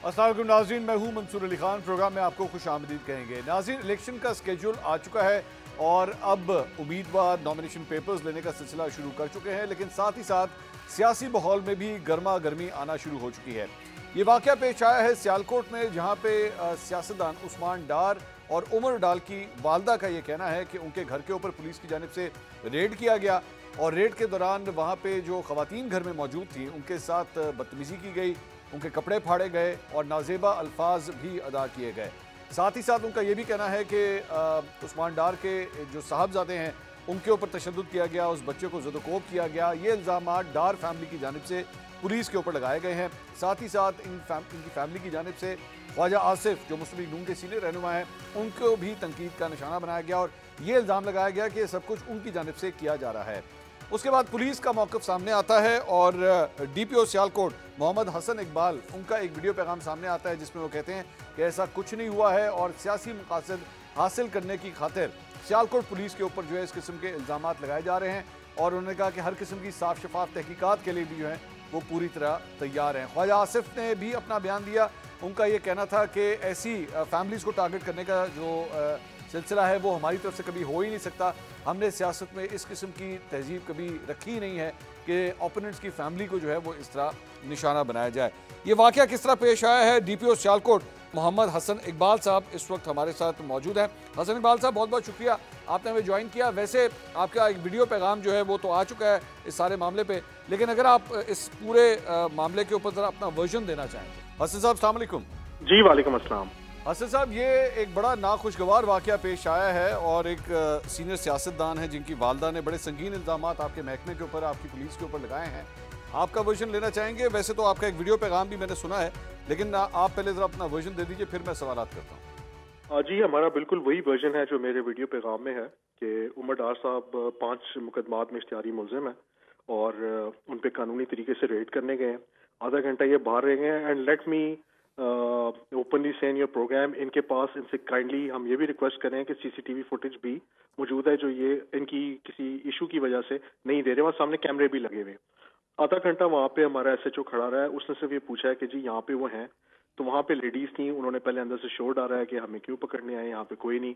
अस्सलाम वालेकुम नाज़रीन, मैं हूं मंसूर अली खान। प्रोग्राम में आपको खुश आमदीद कहेंगे। नाज़रीन, इलेक्शन का स्केड्यूल आ चुका है और अब उम्मीदवार नॉमिनेशन पेपर्स लेने का सिलसिला शुरू कर चुके हैं, लेकिन साथ ही साथ सियासी माहौल में भी गर्मा गर्मी आना शुरू हो चुकी है। ये वाक़या पेश आया है सियालकोट में, जहाँ पे सियासतदान उस्मान डार और उमर डार की वालदा का ये कहना है कि उनके घर के ऊपर पुलिस की जानिब से रेड किया गया और रेड के दौरान वहाँ पे जो ख़वातीन घर में मौजूद थी उनके साथ बदतमीज़ी की गई, उनके कपड़े फाड़े गए और नाजेबा अल्फाज भी अदा किए गए। साथ ही साथ उनका ये भी कहना है कि उस्मान डार के जो साहबजादे हैं उनके ऊपर तशद्दुद किया गया, उस बच्चे को ज़दोकोब किया गया। ये इल्ज़ामात डार फैमिली की जानिब से पुलिस के ऊपर लगाए गए हैं। साथ ही साथ इनकी फैमिली की जानिब से ख्वाजा आसिफ जो मुस्लिम लीग नून के सीनियर रहनुमा हैं उनको भी तनकीद का निशाना बनाया गया और ये इल्ज़ाम लगाया गया कि सब कुछ उनकी जानिब से किया जा रहा है। उसके बाद पुलिस का मौक़िफ़ सामने आता है और DPO सियालकोट मोहम्मद हसन इकबाल, उनका एक वीडियो पैगाम सामने आता है जिसमें वो कहते हैं कि ऐसा कुछ नहीं हुआ है और सियासी मकासद हासिल करने की खातिर सियालकोट पुलिस के ऊपर जो है इस किस्म के इल्ज़ामात लगाए जा रहे हैं और उन्होंने कहा कि हर किस्म की साफ शफाफ तहकीकात के लिए भी जो है वो पूरी तरह तैयार हैं। ख्वाजा आसिफ ने भी अपना बयान दिया। उनका ये कहना था कि ऐसी फैमिलीज़ को टारगेट करने का जो सिलसिला है वो हमारी तरफ से कभी हो ही नहीं सकता। हमने सियासत में इस किस्म की तहजीब कभी रखी ही नहीं है कि ओपोनेंट्स की फैमिली को जो है वो इस तरह निशाना बनाया जाए। ये वाक़या किस तरह पेश आया है, DPO सियालकोट मोहम्मद हसन इकबाल साहब इस वक्त हमारे साथ मौजूद हैं। हसन इकबाल साहब, बहुत बहुत शुक्रिया आपने हमें ज्वाइन किया। वैसे आपका एक वीडियो पैगाम जो है वो तो आ चुका है इस सारे मामले पे, लेकिन अगर आप इस पूरे मामले के ऊपर ज़रा अपना वर्जन देना चाहें। हसन साहब, अस्सलाम वालेकुम। जी वालेकुम अस्सलाम। हसन साहब, ये एक बड़ा नाखुशगवार वाक़या पेश आया है और एक सीनियर सियासतदान है जिनकी वालदा ने बड़े संगीन इल्ज़ामात आपके महकमे के ऊपर, आपकी पुलिस के ऊपर लगाए हैं। आपका वर्जन लेना चाहेंगे? वैसे तो आपका एक वीडियो पैगाम भी मैंने सुना है, लेकिन आप पहले ज़रा अपना वर्जन दे दीजिए, फिर मैं सवालात करता हूँ। जी, हमारा बिल्कुल वही वर्जन है जो मेरे वीडियो पैगाम में है कि उमर डार साहब 5 मुकदमात में इश्तिहारी मुलजिम है और उन पे कानूनी तरीके से रेड करने गए हैं। आधा घंटा ये बाहर रह गए हैं एंड लेट मी ओपनली से इन योर प्रोग्राम, इनके पास इनसे काइंडली हम ये भी रिक्वेस्ट करें कि CCTV फुटेज भी मौजूद है जो ये इनकी किसी इशू की वजह से नहीं दे रहे। वहाँ सामने कैमरे भी लगे हुए। आधा घंटा वहाँ पे हमारा SHO खड़ा रहा है। उसने सिर्फ ये पूछा है कि जी यहाँ पे वो हैं, तो वहाँ पे लेडीज थी। उन्होंने पहले अंदर से शोर डाला है कि हमें क्यों पकड़ने आए, यहाँ पे कोई नहीं।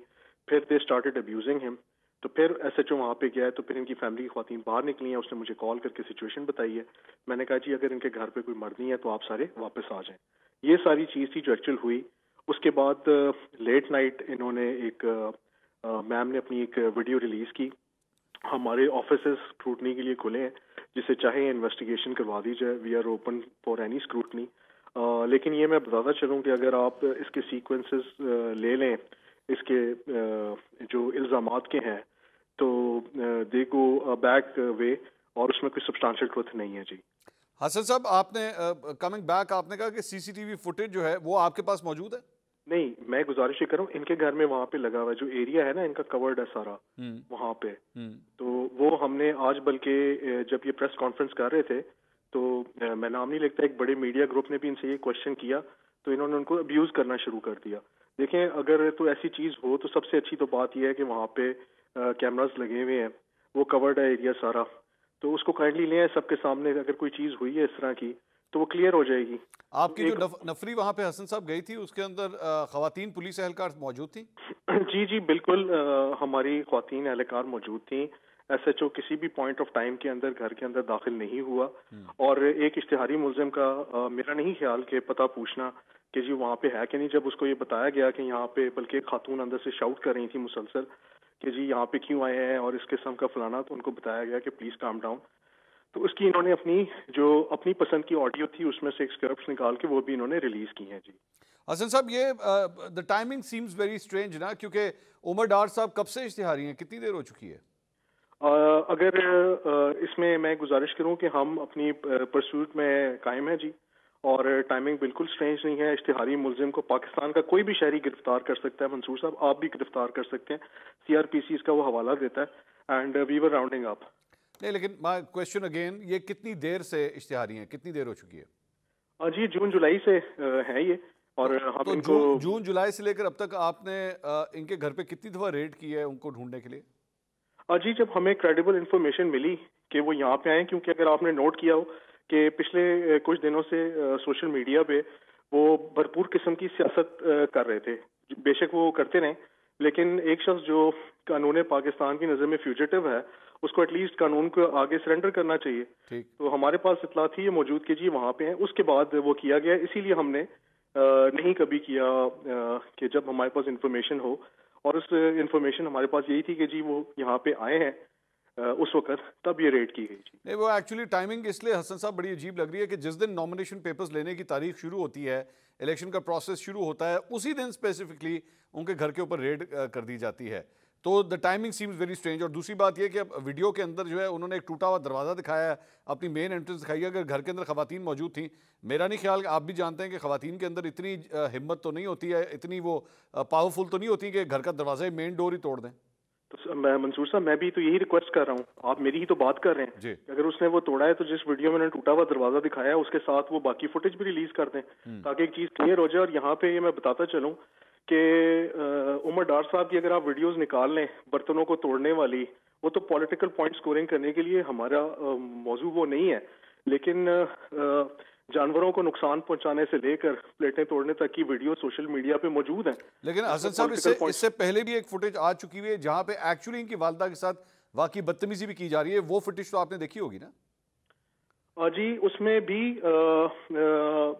फिर दे स्टार्टेड अब्यूजिंग हिम। तो फिर SHO वहाँ पे गया है, तो फिर इनकी फैमिली की ख्वातीन बाहर निकली हैं। उसने मुझे कॉल करके सिचुएशन बताई है। मैंने कहा जी अगर इनके घर पे कोई मर्द नहीं है तो आप सारे वापस आ जाएं। ये सारी चीज़ थी जो एक्चुअल हुई। उसके बाद लेट नाइट इन्होंने एक मैम ने अपनी एक वीडियो रिलीज की। हमारे ऑफिसेस स्क्रूटनी के लिए खुले हैं, जिसे चाहे इन्वेस्टिगेशन करवा दी जाए। We are open for any scrutiny. लेकिन ये मैं बताता चलूँ कि अगर आप इसके सीक्वेंसेस ले लें, इसके जो इल्ज़ामात के हैं, तो दे गो बैक वे और उसमें कोई सब्सटेंशियल ट्रुथ नहीं है। जी हसन साहब, आपने कमिंग बैक आपने कहा कि CCTV फुटेज जो है वो आपके पास मौजूद है? नहीं, मैं गुजारिश ये करूँ, इनके घर में वहाँ पे लगा हुआ है, जो एरिया है ना इनका कवर्ड है सारा वहाँ पे। तो वो हमने आज बल्कि जब ये प्रेस कॉन्फ्रेंस कर रहे थे तो मैं नाम नहीं लेता, एक बड़े मीडिया ग्रुप ने भी इनसे ये क्वेश्चन किया तो इन्होंने उनको अब्यूज करना शुरू कर दिया। देखें, अगर तो ऐसी चीज हो तो सबसे अच्छी तो बात यह है कि वहाँ पे कैमरास लगे हुए हैं, वो कवर्ड है एरिया सारा, तो उसको काइंडली लें सबके सामने। अगर कोई चीज हुई है इस तरह की तो वो क्लियर हो जाएगी। आपकी जो नफरी वहाँ पे हसन साहब गई थी उसके अंदर ख़वातीन पुलिस एहलकार मौजूद थी? जी बिल्कुल, हमारी ख़वातीन एहलकार मौजूद थी। SHO किसी भी पॉइंट ऑफ टाइम के अंदर घर के अंदर दाखिल नहीं हुआ और एक इश्तिहारी मुलजिम का मेरा नहीं ख्याल कि पता पूछना कि जी वहाँ पे है कि नहीं। जब उसको ये बताया गया कि यहाँ पे, बल्कि एक खातून अंदर से शाउट कर रही थी मुसलसल कि जी यहाँ पे क्यों आए हैं और इस किस्म का फलाना, तो उनको बताया गया कि प्लीज काम डाउन। तो उसकी इन्होंने अपनी पसंद की ऑडियो थी उसमें से एक स्क्रप्ट्स निकाल के वो भी इन्होंने रिलीज की हैं। जी हसन साहब, ये the timing seems very strange ना, क्योंकि उमर डार साहब कब से इश्तिहारी हैं, कितनी देर हो चुकी है? अगर इसमें मैं गुजारिश करूं कि हम अपनी परसूट में कायम है जी, और टाइमिंग बिल्कुल स्ट्रेंज नहीं है। इश्तिहारी मुलजिम को पाकिस्तान का कोई भी शहरी गिरफ्तार कर सकता है। मंसूर साहब, आप भी गिरफ्तार कर सकते हैं। CRPC इसका वो हवाला देता है and we were rounding up. नहीं, लेकिन माय क्वेश्चन अगेन, ये कितनी देर से इश्तिहारी हैं, कितनी देर हो चुकी है? जी जून जुलाई से है ये, और हम तो इनको जून जुलाई से लेकर अब तक आपने इनके घर पे कितनी दफा रेड की है उनको ढूंढने के लिए? जी जब हमें क्रेडिबल इंफॉर्मेशन मिली कि वो यहाँ पे आए, क्योंकि अगर आपने नोट किया हो कि पिछले कुछ दिनों से सोशल मीडिया पे वो भरपूर किस्म की सियासत कर रहे थे। बेशक वो करते रहें, लेकिन एक शख्स जो कानून पाकिस्तान की नज़र में फ्यूजिटिव है, उसको एटलीस्ट कानून को आगे सरेंडर करना चाहिए। ठीक। तो हमारे पास इतला थी, ये मौजूद कि जी वहाँ पे हैं। उसके बाद वो किया गया, इसीलिए हमने नहीं कभी किया कि जब हमारे पास इंफॉर्मेशन हो, और उस इंफॉर्मेशन हमारे पास यही थी कि जी वो यहाँ पे आए हैं उस वक्त, तब ये रेड की गई थी। नहीं, वो एक्चुअली टाइमिंग इसलिए हसन साहब बड़ी अजीब लग रही है कि जिस दिन नॉमिनेशन पेपर्स लेने की तारीख शुरू होती है, इलेक्शन का प्रोसेस शुरू होता है, उसी दिन स्पेसिफिकली उनके घर के ऊपर रेड कर दी जाती है। तो the timing seems very strange. और दूसरी बात यह कि अब वीडियो के अंदर जो है उन्होंने एक टूटा हुआ दरवाज़ा दिखाया है, अपनी मेन एंट्रेंस दिखाई है। अगर घर के अंदर खवातीन मौजूद थी, मेरा नहीं ख्याल, आप भी जानते हैं कि खवातीन के अंदर इतनी हिम्मत तो नहीं होती है, इतनी वो पावरफुल तो नहीं होती कि घर का दरवाज़ा ही मेन डोर ही तोड़ दें। तो मैं मंसूर साहब, मैं भी तो यही रिक्वेस्ट कर रहा हूँ, आप मेरी ही तो बात कर रहे हैं जी। अगर उसने वो तोड़ा है तो जिस वीडियो में उन्होंने टूटा हुआ दरवाजा दिखाया है उसके साथ वो बाकी फुटेज भी रिलीज कर दें, ताकि एक चीज क्लियर हो जाए। और यहाँ पे ये मैं बताता चलूँ कि उमर डार साहब की अगर आप वीडियोस निकाल लें बर्तनों को तोड़ने वाली, वो तो पॉलिटिकल पॉइंट स्कोरिंग करने के लिए हमारा मौजू वो नहीं है, लेकिन जानवरों को नुकसान पहुंचाने से लेकर प्लेटें तोड़ने तक की वीडियो सोशल मीडिया पे मौजूद हैं। लेकिन हसन साहब, इससे पहले भी एक फुटेज आ चुकी हुई है जहां पे एक्चुअली इनकी वालदा के साथ वाकई बदतमीजी भी की जा रही है। वो फुटेज तो आपने देखी होगी ना? जी, उसमें भी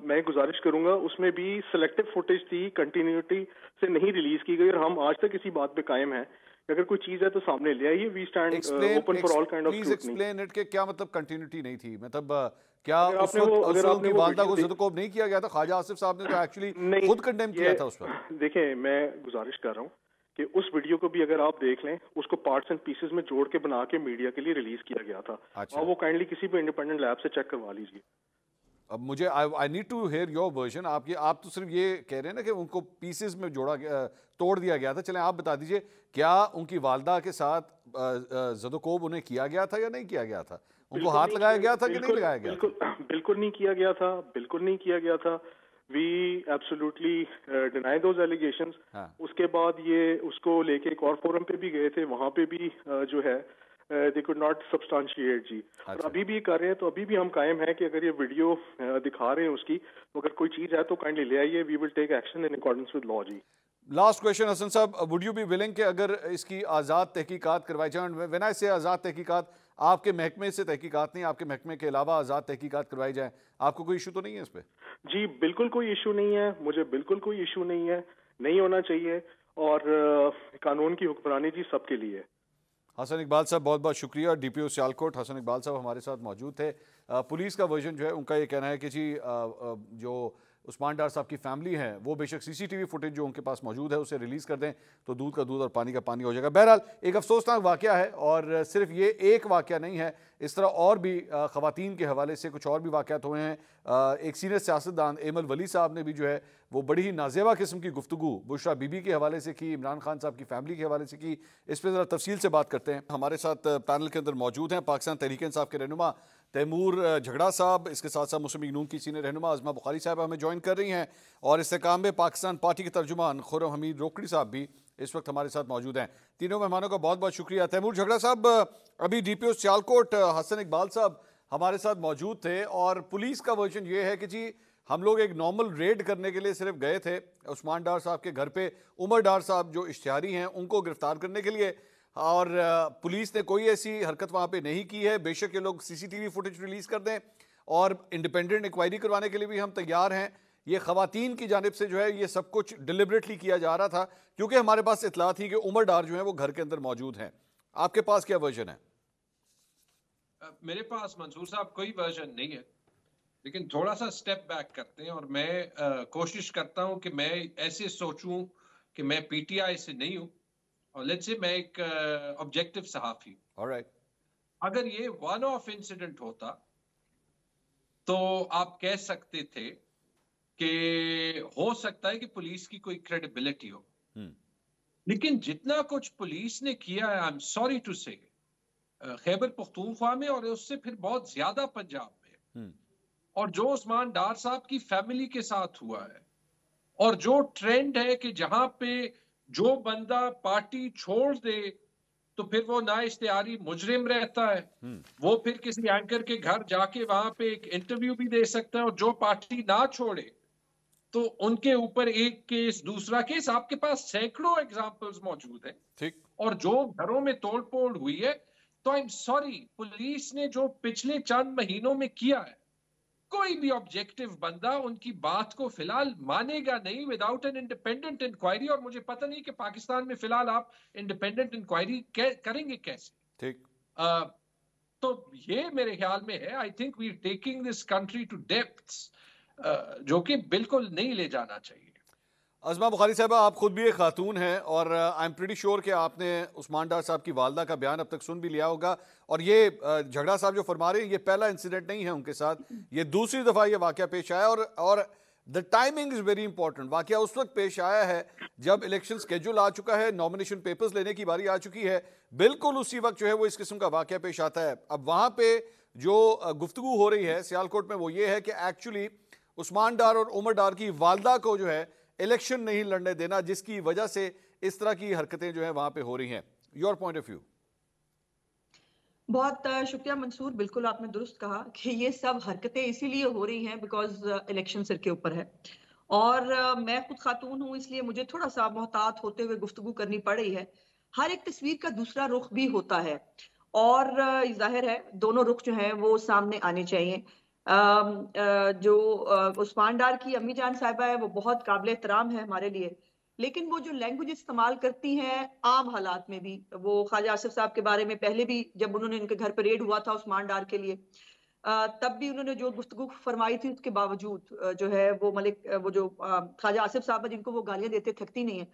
मैं गुजारिश करूंगा, उसमें भी सिलेक्टिव फुटेज थी, कंटिन्यूटी से नहीं रिलीज की गई, और हम आज तक इसी बात पे कायम हैं। अगर कोई चीज है तो सामने ले आइए। We stand open for all kind of please explain it के क्या मतलब कंटिन्यूटी नहीं थी? मतलब क्या उस वक्त उनकी वालदा को ज़दकोब नहीं किया गया था? ख्वाजा आसिफ साहब ने तो एक्चुअली खुद कंडेम किया था उस पर। देखें, मैं गुजारिश कर रहा हूँ कि उस वीडियो को भी अगर आप देख लें, उसको पार्ट्स एंड पीसेस में जोड़ के बना के मीडिया के लिए रिलीज किया गया था। अच्छा। और वो काइंडली किसी भी इंडिपेंडेंट लैब से चेक करवा लीजिए। अब मुझे I need to hear your version. आप तो सिर्फ ये कह रहे हैं ना कि उनको पीसेस में जोड़ा गया, तोड़ दिया गया था। चलें आप बता दीजिए, क्या उनकी वालदा के साथ ज़दकोब उन्हें किया गया था या नहीं किया गया था? उनको हाथ लगाया गया था कि नहीं लगाया गया? बिल्कुल नहीं किया गया था, बिल्कुल नहीं किया गया था। We absolutely deny those allegations. उसके बाद ये उसको लेके एक और फोरम पे भी गए थे, वहां पे भी जो है दे कुड नॉट सब्सटेंशिएट जी। और अभी भी कर रहे हैं, तो अभी भी हम कायम हैं कि अगर ये वीडियो दिखा रहे हैं उसकी, तो अगर कोई चीज है तो काइंडली ले आइए। We will take action in accordance with law जी। लास्ट क्वेश्चन हसन साहब, वुड यू बी विलिंग कि अगर इसकी आज़ाद तहकीकात करवाई जाए? व्हेन आई से आज़ाद तहकीकात, आपके महकमे से तहकीकात नहीं, आपके महकमे के अलावा आज़ाद तहकीकात करवाई जाए, आपको कोई इशू तो नहीं है इस पर? जी बिल्कुल कोई इशू नहीं है, मुझे बिल्कुल कोई इशू नहीं है, नहीं होना चाहिए। और कानून की हुक्मरानी जी सबके लिए। हसन इकबाल साहब, बहुत बहुत शुक्रिया। DPO सियालकोट हसन इकबाल साहब हमारे साथ मौजूद थे। पुलिस का वर्जन जो है उनका ये कहना है कि जी जो उस्मान डार साहब की फैमिली है वो बेशक CCTV फुटेज जो उनके पास मौजूद है उसे रिलीज़ कर दें तो दूध का दूध और पानी का पानी हो जाएगा। बहरहाल एक अफसोसनाक वाक़या है, और सिर्फ ये एक वाक़या नहीं है, इस तरह और भी ख़वातीन के हवाले से कुछ और भी वाक़यात हुए हैं। एक सीनियर सियासतदान एमल वली साहब ने भी जो है वो बड़ी ही नाजेबा किस्म की गुफ्तगू बुशरा बीबी के हवाले से की, इमरान खान साहब की फैमिली के हवाले से की। इस पर ज़रा तफसील से बात करते हैं। हमारे साथ पैनल के अंदर मौजूद हैं पाकिस्तान तहरीक इंसाफ के रहनुमा तैमूर झगड़ा साहब, इसके साथ साथ मुस्लिम लीग नून की सीनियर रहनुमा अज़मा बुखारी साहब हमें ज्वाइन कर रही हैं, और इस्तेकाम में पाकिस्तान पार्टी के तर्जुमान खुर्रम हमीद रोकड़ी साहब भी इस वक्त हमारे साथ मौजूद हैं। तीनों मेहमानों का बहुत बहुत शुक्रिया। तैमूर झगड़ा साहब, अभी DPO सियालकोट हसन इकबाल साहब हमारे साथ मौजूद थे, और पुलिस का वर्जन ये है कि जी हम लोग एक नॉर्मल रेड करने के लिए सिर्फ गए थे उस्मान डार साहब के घर पे, उमर डार साहब जो इश्तिहारी हैं उनको गिरफ्तार करने के लिए, और पुलिस ने कोई ऐसी हरकत वहाँ पे नहीं की है। बेशक ये लोग CCTV फुटेज रिलीज़ कर दें, और इंडिपेंडेंट इंक्वायरी करवाने के लिए भी हम तैयार हैं। ये ख़वातीन की जानिब से जो है ये सब कुछ डिलिबरेटली किया जा रहा था, क्योंकि हमारे पास इतला थी कि उमर डार जो है वो घर के अंदर मौजूद हैं। आपके पास क्या वर्जन है? मेरे पास मंसूर साहब कोई वर्जन नहीं है, लेकिन थोड़ा सा स्टेप बैक करते हैं, और मैं कोशिश करता हूं कि मैं ऐसे सोचूं कि मैं PTI से नहीं हूं, और लेट्स से मैं एक ऑब्जेक्टिव सहाफी हूं। ऑलराइट। अगर ये वन ऑफ इंसिडेंट होता तो आप कह सकते थे कि हो सकता है कि पुलिस की कोई क्रेडिबिलिटी हो, लेकिन जितना कुछ पुलिस ने किया है, आई एम सॉरी टू से, खैबर पख्तूनख्वा में और उससे फिर बहुत ज्यादा पंजाब में, और जो उस्मान डार साहब की फैमिली के साथ हुआ है, और जो ट्रेंड है कि जहां पे जो बंदा पार्टी छोड़ दे तो फिर वो ना इश्तिहारी मुजरिम रहता है, वो फिर किसी एंकर के घर जाके वहां पे एक इंटरव्यू भी दे सकता है, और जो पार्टी ना छोड़े तो उनके ऊपर एक केस, दूसरा केस, आपके पास सैकड़ों एग्जाम्पल्स मौजूद हैं। ठीक। और जो घरों में तोड़फोड़ हुई है, तो आई एम सॉरी, पुलिस ने जो पिछले चंद महीनों में किया है, कोई भी ऑब्जेक्टिव बंदा उनकी बात को फिलहाल मानेगा नहीं विदाउट एन इंडिपेंडेंट इंक्वायरी। और मुझे पता नहीं कि पाकिस्तान में फिलहाल आप इंडिपेंडेंट इंक्वायरी करेंगे कैसे। ठीक। तो ये मेरे ख्याल में है, I think we are taking this country to depths जो कि बिल्कुल नहीं ले जाना चाहिए। अज़मा बुखारी साहबा, आप खुद भी एक खातून हैं और आई एम प्रीटी श्योर कि आपने उस्मान डार साहब की वालदा का बयान अब तक सुन भी लिया होगा। और ये झगड़ा साहब जो फरमा रहे हैं, ये पहला इंसिडेंट नहीं है उनके साथ, ये दूसरी दफ़ा ये वाक़या पेश आया। और the timing is very important. वाक़या उस वक्त पेश आया है जब इलेक्शन स्केड्यूल आ चुका है, नॉमिनेशन पेपर्स लेने की बारी आ चुकी है, बिल्कुल उसी वक्त जो है वो इस किस्म का वाक़या पेश आता है। अब वहाँ पर जो गुफ्तगू हो रही है सियालकोट में, वो ये है कि एक्चुअली उस्मान डार और उमर डार की वालदा को जो है इलेक्शन नहीं लड़ने देना, जिसकी वजह से इस तरह की हरकतें जो है वहां पे हो रही हैं। Your point of view. बहुत शुक्रिया मंसूर, बिल्कुल आपने दुरुस्त कहा कि ये सब हरकतें इसीलिए हो रही हैं बिकॉज इलेक्शन सिर के ऊपर है। और मैं खुद खातून हूँ, इसलिए मुझे थोड़ा सा मोहतात होते हुए गुफ्तगू करनी पड़ रही है। हर एक तस्वीर का दूसरा रुख भी होता है और जाहिर है दोनों रुख जो है वो सामने आने चाहिए। जो उस्मान डार की अम्मी जान साहिबा है वो बहुत काबिल एहतराम है हमारे लिए, लेकिन वो जो लैंग्वेज इस्तेमाल करती हैं आम हालात में भी, वो ख्वाजा आसिफ साहब के बारे में पहले भी जब उन्होंने इनके घर पर रेड हुआ था उस्मान डार के लिए, तब भी उन्होंने जो गुफ्तगू फरमाई थी उसके बावजूद जो है वो वो जो ख्वाजा आसिफ साहब जिनको वो गालियां देते थकती नहीं है,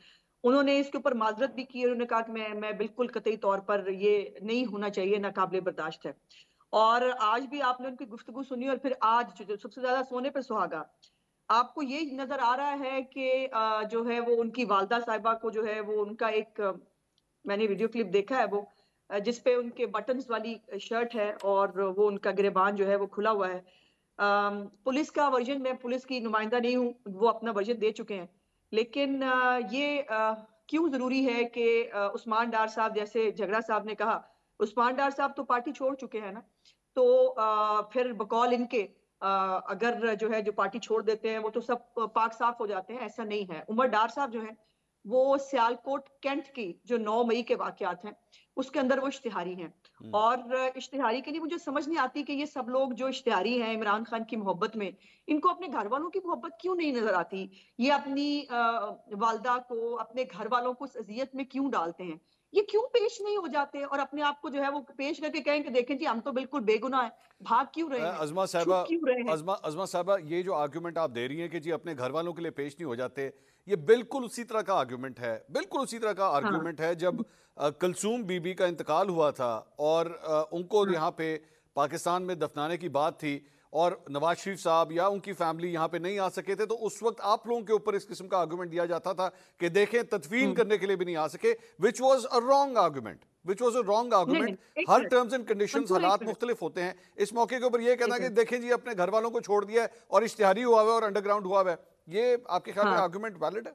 उन्होंने इसके ऊपर माजरत भी की। उन्होंने कहा कि मैं बिल्कुल कतई तौर पर ये नहीं होना चाहिए, नाकाबिले बर्दाश्त है। और आज भी आपने उनकी गुफ्तगू सुनी और फिर आज जो सबसे ज्यादा सोने पे सुहागा, आपको ये नजर आ रहा है कि जो है वो उनकी वालदा साहिबा को जो है वो उनका एक मैंने वीडियो क्लिप देखा है वो जिसपे उनके बटन्स वाली शर्ट है और वो उनका गिरेबान जो है वो खुला हुआ है। पुलिस का वर्जन, मैं पुलिस की नुमाइंदा नहीं हूँ, वो अपना वर्जन दे चुके हैं, लेकिन ये क्यों जरूरी है कि उस्मान डार साहब, जैसे झगड़ा साहब ने कहा, उस्मान डार साहब तो पार्टी छोड़ चुके हैं ना, तो फिर बकौल इनके अगर जो है जो पार्टी छोड़ देते हैं वो तो सब पाक साफ हो जाते हैं, ऐसा नहीं है। उमर डार साहब जो है वो सियालकोट कैंट की जो 9 मई के वाकयात हैं उसके अंदर वो इश्तिहारी हैं। और इश्तिहारी के लिए मुझे समझ नहीं आती कि ये सब लोग जो इश्तिहारी हैं इमरान खान की मोहब्बत में, इनको अपने घर वालों की मोहब्बत क्यों नहीं नजर आती। ये अपनी वालदा को, अपने घर वालों को इस अजियत में क्यों डालते हैं, ये क्यों पेश नहीं हो जाते और अपने आप को जो है वो पेश करके कहें कि देखें जी हम तो बिल्कुल बेगुनाह हैं, भाग क्यों रहे हैं, अज़मा साहबा, अज़मा साहबा, ये जो आर्गुमेंट आप दे रही हैं कि जी अपने घर वालों के लिए पेश नहीं हो जाते, ये बिल्कुल उसी तरह का आर्गुमेंट है, बिल्कुल उसी तरह का आर्गुमेंट है जब कुलसूम बीबी का इंतकाल हुआ था और उनको यहाँ पे पाकिस्तान में दफनाने की बात थी और नवाज शरीफ साहब या उनकी फैमिली यहाँ पे नहीं आ सके थे, तो उस वक्त आप लोगों के ऊपर इस किस्म का आर्गुमेंट दिया जाता था कि देखें तदफीन करने के लिए भी नहीं आ सके, which was a wrong argument, which was a wrong argument. Her terms and conditions, हालात मुख्तलिफ होते हैं। इस मौके के ऊपर ये कहना कि देखें जी अपने घर वालों को छोड़ दिया है और इश्तिहारी हुआ है और अंडरग्राउंड हुआ है, ये आपके ख्याल में आर्गुमेंट वैलिड है?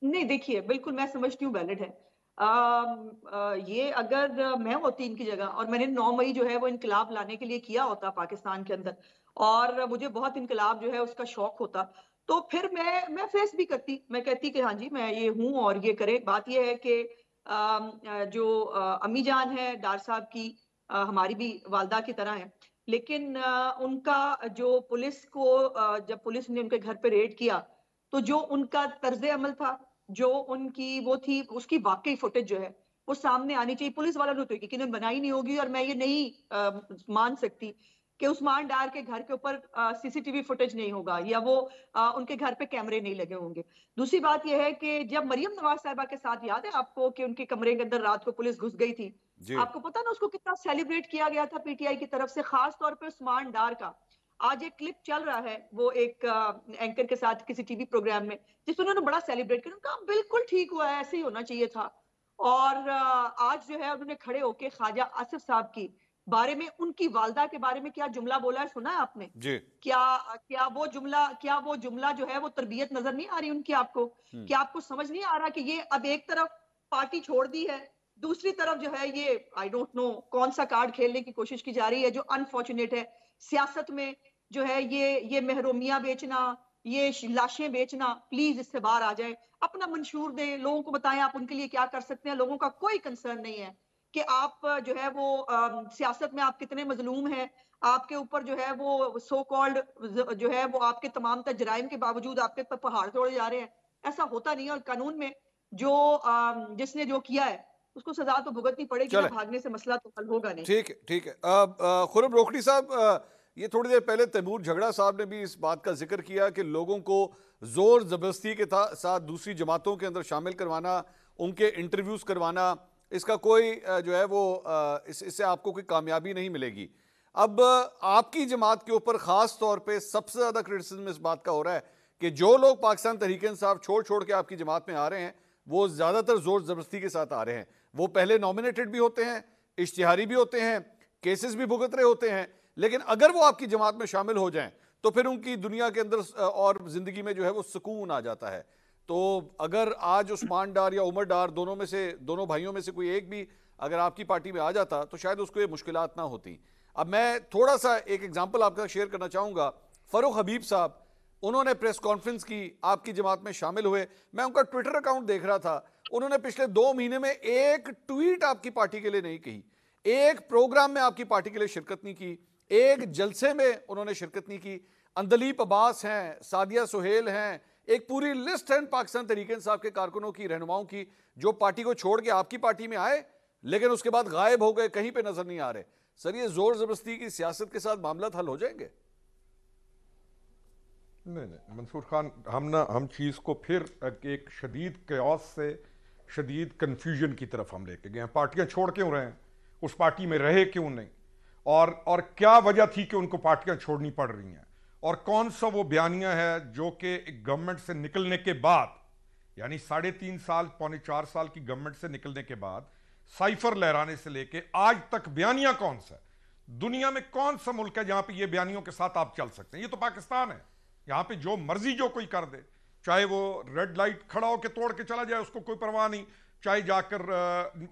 नहीं, देखिए बिल्कुल मैं समझती हूँ वैलिड है। ये अगर मैं होती इनकी जगह और मैंने 9 मई जो है वो इनकलाब लाने के लिए किया होता पाकिस्तान के अंदर और मुझे बहुत इनकलाब जो है उसका शौक होता, तो फिर मैं फेस भी करती, मैं कहती कि हाँ जी मैं ये हूँ और ये करे। बात ये है कि जो अम्मी जान है डार साहब की हमारी भी वालदा की तरह है, लेकिन उनका जो पुलिस को जब पुलिस ने उनके घर पे रेड किया तो जो उनका तर्ज अमल था, जो उनकी वो थी, उसकी वाकई फुटेज जो है वो सामने आनी चाहिए। पुलिस वालों ने तो यकीनन बनाई नहीं होगी और मैं ये नहीं मान सकती कि उस्मान डार के घर के ऊपर सीसीटीवी फुटेज नहीं होगा या वो उनके घर पे कैमरे नहीं लगे होंगे। दूसरी बात यह है कि जब मरियम नवाज साहिबा के साथ, याद है आपको कि उनके कमरे के अंदर रात को पुलिस घुस गई थी, आपको पता ना उसको कितना सेलिब्रेट किया गया था पीटीआई की तरफ से, खास तौर पर उस्मान डार का। आज एक क्लिप चल रहा है वो एक एंकर के साथ किसी टीवी प्रोग्राम में जिसमें उन्होंने बड़ा सेलिब्रेट किया, उनका बिल्कुल ठीक हुआ है, ऐसे ही होना चाहिए था। और आज जो है उन्होंने खड़े होके ख्वाजा आसिफ साहब की बारे में, उनकी वालदा के बारे में क्या जुमला बोला है, सुना है आपने जी? क्या वो जुमला जो है वो तरबियत नजर नहीं आ रही उनकी आपको? क्या आपको समझ नहीं आ रहा कि ये अब एक तरफ पार्टी छोड़ दी है, दूसरी तरफ जो है ये आई डोंट नो कौन सा कार्ड खेलने की कोशिश की जा रही है जो अनफॉर्चुनेट है सियासत में, जो है ये महरूमियां बेचना, ये लाशें बेचना, प्लीज इससे बाहर आ जाए, अपना मंशूर दें, लोगों को बताएं आप उनके लिए क्या कर सकते हैं। लोगों का कोई कंसर्न नहीं है कि आप जो है वो सियासत में आप कितने मजलूम हैं, आपके ऊपर जो है वो सो कॉल्ड जो है वो आपके तमाम जराइम के बावजूद आपके पर पहाड़ तोड़े जा रहे हैं। ऐसा होता नहीं है और कानून में जो जिसने जो किया है उसको सजा तो भुगतनी पड़ेगी ना, भागने से मसला तो हल होगा नहीं। ठीक है, ठीक है। खुर्रम रोकड़ी साहब, ये थोड़ी देर पहले तैमूर झगड़ा साहब ने भी इस बात का जिक्र किया कि लोगों को जोर जबरदस्ती के साथ दूसरी जमातों के अंदर शामिल करवाना, उनके इंटरव्यूज करवाना, इसका कोई जो है वो इससे आपको कोई कामयाबी नहीं मिलेगी। अब आपकी जमात के ऊपर खास तौर पे सबसे ज्यादा क्रिटिसिज्म इस बात का हो रहा है कि जो लोग पाकिस्तान तहरीक-ए-इंसाफ छोड़ छोड़ के आपकी जमात में आ रहे हैं वो ज्यादातर जोर जबरदस्ती के साथ आ रहे हैं। वो पहले नॉमिनेटेड भी होते हैं, इश्तिहारी भी होते हैं, केसेस भी भुगत रहे होते हैं, लेकिन अगर वो आपकी जमात में शामिल हो जाएं तो फिर उनकी दुनिया के अंदर और जिंदगी में जो है वो सुकून आ जाता है। तो अगर आज उस्मान डार या उमर डार दोनों भाइयों में से कोई एक भी अगर आपकी पार्टी में आ जाता तो शायद उसको ये मुश्किलात ना होती। अब मैं थोड़ा सा एक एग्जाम्पल आपके साथ शेयर करना चाहूँगा। फरूख हबीब साहब, उन्होंने प्रेस कॉन्फ्रेंस की, आपकी जमात में शामिल हुए, मैं उनका ट्विटर अकाउंट देख रहा था, उन्होंने पिछले 2 महीने में एक ट्वीट आपकी पार्टी के लिए नहीं कही, एक प्रोग्राम में आपकी पार्टी के लिए शिरकत नहीं की, एक जलसे में उन्होंने शिरकत नहीं की। अंदलीप अब्बास हैं, सादिया सुहेल हैं, एक पूरी लिस्ट है पाकिस्तान तहरीक-ए-इंसाफ के कारकुनों की, रहनुमाओं की, जो पार्टी को छोड़ के आपकी पार्टी में आए लेकिन उसके बाद गायब हो गए, कहीं पे नजर नहीं आ रहे। सर, ये जोर जबरदस्ती की सियासत के साथ मामला हल हो जाएंगे? नहीं मंसूर खान, हम चीज़ को फिर एक शदीद क्यास से शदीद कन्फ्यूजन की तरफ हम लेके गए हैं। पार्टियां छोड़ क्यों रहे हैं, उस पार्टी में रहे क्यों नहीं, और क्या वजह थी कि उनको पार्टियां छोड़नी पड़ रही हैं, और कौन सा वो बयानिया है जो कि गवर्नमेंट से निकलने के बाद, यानी 3.5 साल 4 साल की गवर्नमेंट से निकलने के बाद साइफर लहराने से लेके आज तक बयानिया कौन सा, दुनिया में कौन सा मुल्क है जहां पे ये बयानियों के साथ आप चल सकते हैं? ये तो पाकिस्तान है, यहां पे जो मर्जी जो कोई कर दे, चाहे वो रेड लाइट खड़ा होकर तोड़ के चला जाए, उसको कोई परवाह नहीं, चाहे जाकर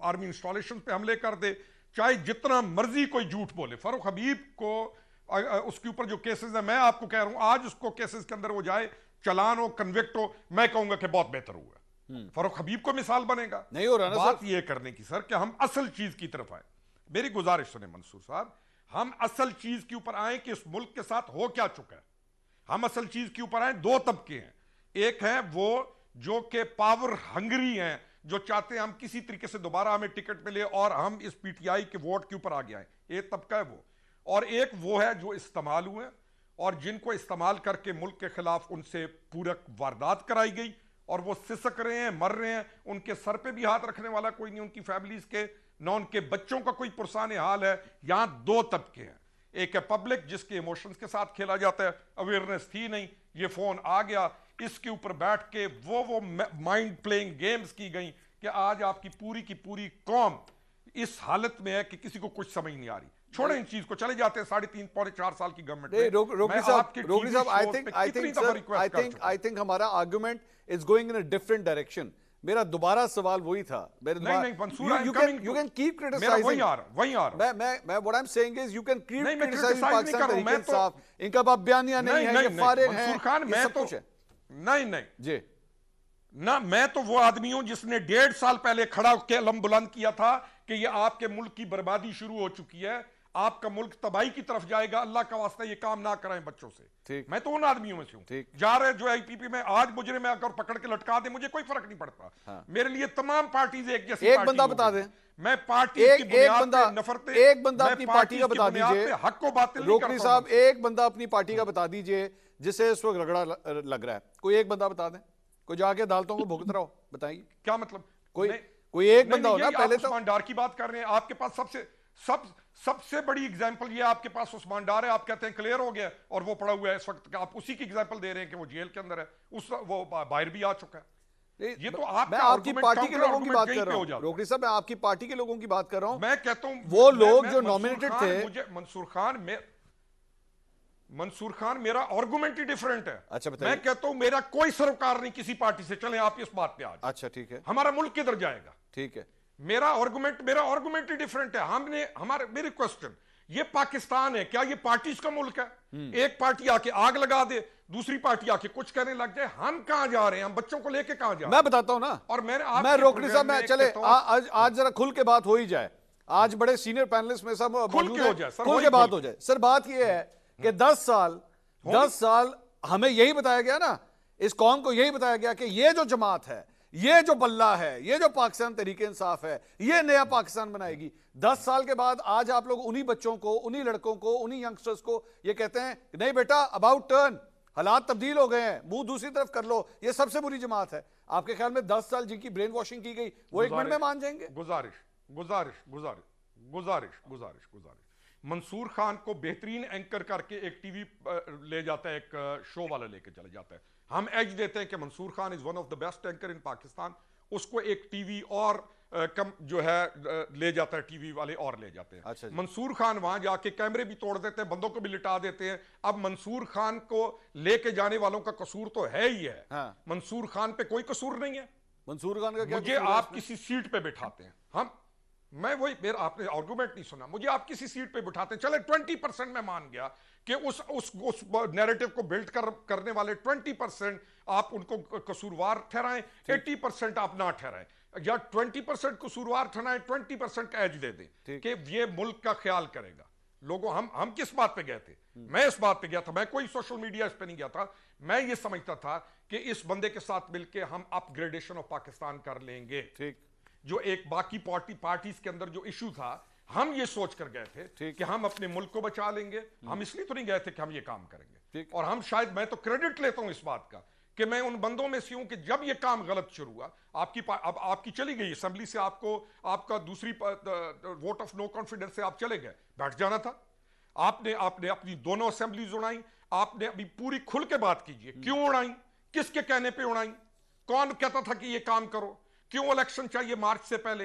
आर्मी इंस्टॉलेशन पे हमले कर दे, चाहे जितना मर्जी कोई झूठ बोले। फरूख हबीब को उसके ऊपर जो केसेस है, मैं आपको कह रहा हूं आज उसको केसेस के अंदर वो जाए, चलान हो, कन्विक्ट हो, मैं कहूंगा कि बहुत बेहतर हुआ। फरूख हबीब को मिसाल बनेगा। नहीं हो रहा ना बात ये करने की सर कि हम असल चीज की तरफ आए। मेरी गुजारिश सुने मंसूर साहब, हम असल चीज के ऊपर आए कि इस मुल्क के साथ हो क्या चुका है। हम असल चीज के ऊपर आए। 2 तबके हैं, एक है वो जो कि पावर हंगरी हैं, जो चाहते हैं हम किसी तरीके से दोबारा हमें टिकट मिले और हम इस पीटीआई के वोट के ऊपर आ गए, एक तबका है वो, और एक वो है जो इस्तेमाल हुए और जिनको इस्तेमाल करके मुल्क के खिलाफ उनसे पूरक वारदात कराई गई और वो सिसक रहे हैं, मर रहे हैं, उनके सर पे भी हाथ रखने वाला कोई नहीं, उनकी फैमिलीज के ना उनके बच्चों का कोई पुरसान हाल है। यहां 2 तबके हैं, एक है पब्लिक जिसके इमोशंस के साथ खेला जाता है, अवेयरनेस थी नहीं, ये फोन आ गया, इसके ऊपर बैठ के वो माइंड प्लेइंग गेम्स की गई कि आज आपकी पूरी की पूरी कौम इस हालत में है कि किसी को कुछ समझ नहीं आ रही। छोड़े इन चीज को, चले जाते हैं 3.5 पौने 4 साल की गवर्नमेंट। रोकड़ी साहब, आई थिंक हमारा argument is going in a different direction. मेरा दोबारा सवाल वही था। You can keep criticising. वही आ रहा मैं what I am saying is you can keep criticising Pakistan Tehreek-e-Insaf. इनका बाप बयानिया नहीं है, ये फारिग है, मंसूर खान, मैं तो नहीं जी ना, मैं तो वो आदमी हूं जिसने 1.5 साल पहले खड़ा होकर अलम बुलंद किया था कि ये आपके मुल्क की बर्बादी शुरू हो चुकी है, आपका मुल्क तबाही की तरफ जाएगा, अल्लाह का वास्ता ये काम ना कराएं बच्चों से। मैं तो उन आदमियों में से हूं। जा रहे जो आईपीपी में आज मुजरिम में आकर पकड़ के लटका दे, मुझे कोई फर्क नहीं पड़ता। हाँ। मेरे लिए तमाम पार्टीज एक जैसी। एक बंदा बता दें, मैं पार्टी की बुनियाद पे नफरत, एक बंदा अपनी पार्टी का बता दीजिए, हक को बातिल नहीं करता। रोकड़ी साहब, एक बंदा अपनी पार्टी का बता दीजिए जिसे इस वक्त रगड़ा लग रहा है, कोई एक बंदा बता दें, कोई जाके अदालतों को भुगत रहा हो, बताइए क्या मतलब। कोई एक बंदा हो ना। पहले तो उस्मान डार की बात कर रहे हैं, आपके पास सबसे बड़ी एग्जांपल ये आपके पास उस्मान डार है, आप कहते हैं क्लियर हो गया और वो पड़ा हुआ है इस वक्त, आप उसी की एग्जांपल दे रहे हैं कि वो जेल के अंदर है, वो बाहर भी आ चुका है। ये तो मैं आपकी पार्टी के लोगों की बात कर रहा हूं रोकड़ी साहब, मैं आपकी पार्टी के लोगों की बात कर रहा हूं। मैं कहता हूं वो लोग जो नॉमिनेटेड थे, मुझे मंसूर खान मेरा आर्गुमेंट ही डिफरेंट है। अच्छा बताइए। मैं कहता हूं मेरा कोई सरोकार नहीं किसी पार्टी से, चले आप इस बात पे आज। अच्छा ठीक है। हमारा मुल्क किधर जाएगा? ठीक है। मेरा आर्गुमेंट ही डिफरेंट है। मेरे क्वेश्चन, ये पाकिस्तान है क्या? ये पार्टीज का मुल्क है? एक पार्टी आके आग लगा दे, दूसरी पार्टी आके कुछ कहने लग जाए, हम कहां जा रहे हैं? हम बच्चों को लेके कहां जा रहे हैं? मैं बताता हूं ना। और मैं रोकनी साहब, मैं चले आज जरा खुल के बात हो ही जाए। आज बड़े सीनियर पैनलिस्ट में सब खुल के बात हो जाए। सर बात यह है कि 10 साल हमें यही बताया गया ना, इस कौम को यही बताया गया कि ये जो जमात है, ये जो बल्ला है, ये जो पाकिस्तान तरीके इंसाफ है, ये नया पाकिस्तान बनाएगी। 10 साल के बाद आज आप लोग उन्हीं बच्चों को, उन्हीं लड़कों को, उन्हीं यंगस्टर्स को ये कहते हैं नहीं बेटा, अबाउट टर्न, हालात तब्दील हो गए हैं, मुंह दूसरी तरफ कर लो, ये सबसे बुरी जमात है। आपके ख्याल में 10 साल जिनकी ब्रेन वॉशिंग की गई वो 1 मिनट में मान जाएंगे? गुजारिश मंसूर खान को बेहतरीन एंकर करके एक टीवी ले जाता है, एक शो वाला लेके चले जाता है। हम एज देते हैं कि Mansoor Khan is one of the best anchor in Pakistan. उसको एक टीवी और कम जो है ले जाता है, टीवी वाले और ले जाते हैं। अच्छा, मंसूर खान वहां जाके कैमरे भी तोड़ देते हैं, बंदों को भी लिटा देते हैं। अब मंसूर खान को लेके जाने वालों का कसूर तो है ही है। हाँ। मंसूर खान पे कोई कसूर नहीं है। मंसूर खान का क्या मुझे आप किसी सीट पे बिठाते हैं, मेरा आपने आर्गुमेंट नहीं सुना, मुझे आप किसी सीट पे बिठाते हैं, चले 20% मैं मान गया कि उस नैरेटिव को बिल्ड करने वाले 20% आप उनको कसूरवार ठहराएं, 80% आप ना ठहराएं, या 20% कसूरवार ठहराएं, 20% का एज दे दें कि ये मुल्क का ख्याल करेगा। लोगों हम किस बात पे गए थे? मैं इस बात पे गया था, मैं कोई सोशल मीडिया इस पे नहीं गया था। मैं ये समझता था कि इस बंदे के साथ मिलके हम अपग्रेडेशन ऑफ पाकिस्तान कर लेंगे। ठीक, जो एक बाकी पार्टीज के अंदर जो इशू था, हम ये सोच कर गए थे कि हम अपने मुल्क को बचा लेंगे। हम इसलिए तो नहीं गए थे कि हम ये काम करेंगे। और हम शायद, मैं तो क्रेडिट लेता हूं इस बात का कि मैं उन बंदों में से हूं कि जब ये काम गलत शुरू हुआ, अब आपकी चली गई असेंबली से, आपका दूसरी वोट ऑफ नो कॉन्फिडेंस से आप चले गए, बैठ जाना था। आपने अपनी दोनों असेंबलीज उड़ाई। आपने अभी पूरी खुल के बात कीजिए, क्यों उड़ाई, किसके कहने पे उड़ाई, कौन कहता था कि ये काम करो, क्यों इलेक्शन चाहिए मार्च से पहले,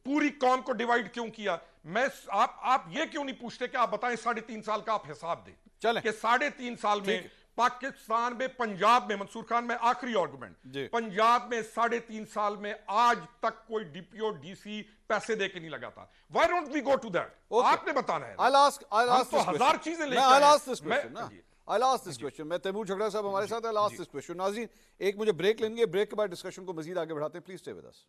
पूरी कौम को डिवाइड क्यों किया? आप ये क्यों नहीं पूछते कि आप बताएं 3.5 साल का आप हिसाब दें, चलें कि 3.5 साल में पाकिस्तान में, पंजाब में, मंसूर खान में आखिरी आर्गुमेंट, पंजाब में 3.5 साल में आज तक कोई डीपीओ डीसी पैसे दे के नहीं लगा था। Why don't we go to that? आपने बताना है। हम तो 1000 चीजें लेके I'll ask this question. मैं तैमूर झगड़ा साहब हमारे साथ, I'll ask this question. नाज़रीन, एक मुझे ब्रेक लेंगे, ब्रेक के बाद डिस्कशन को मजीद आगे बढ़ाते हैं। Please stay with us.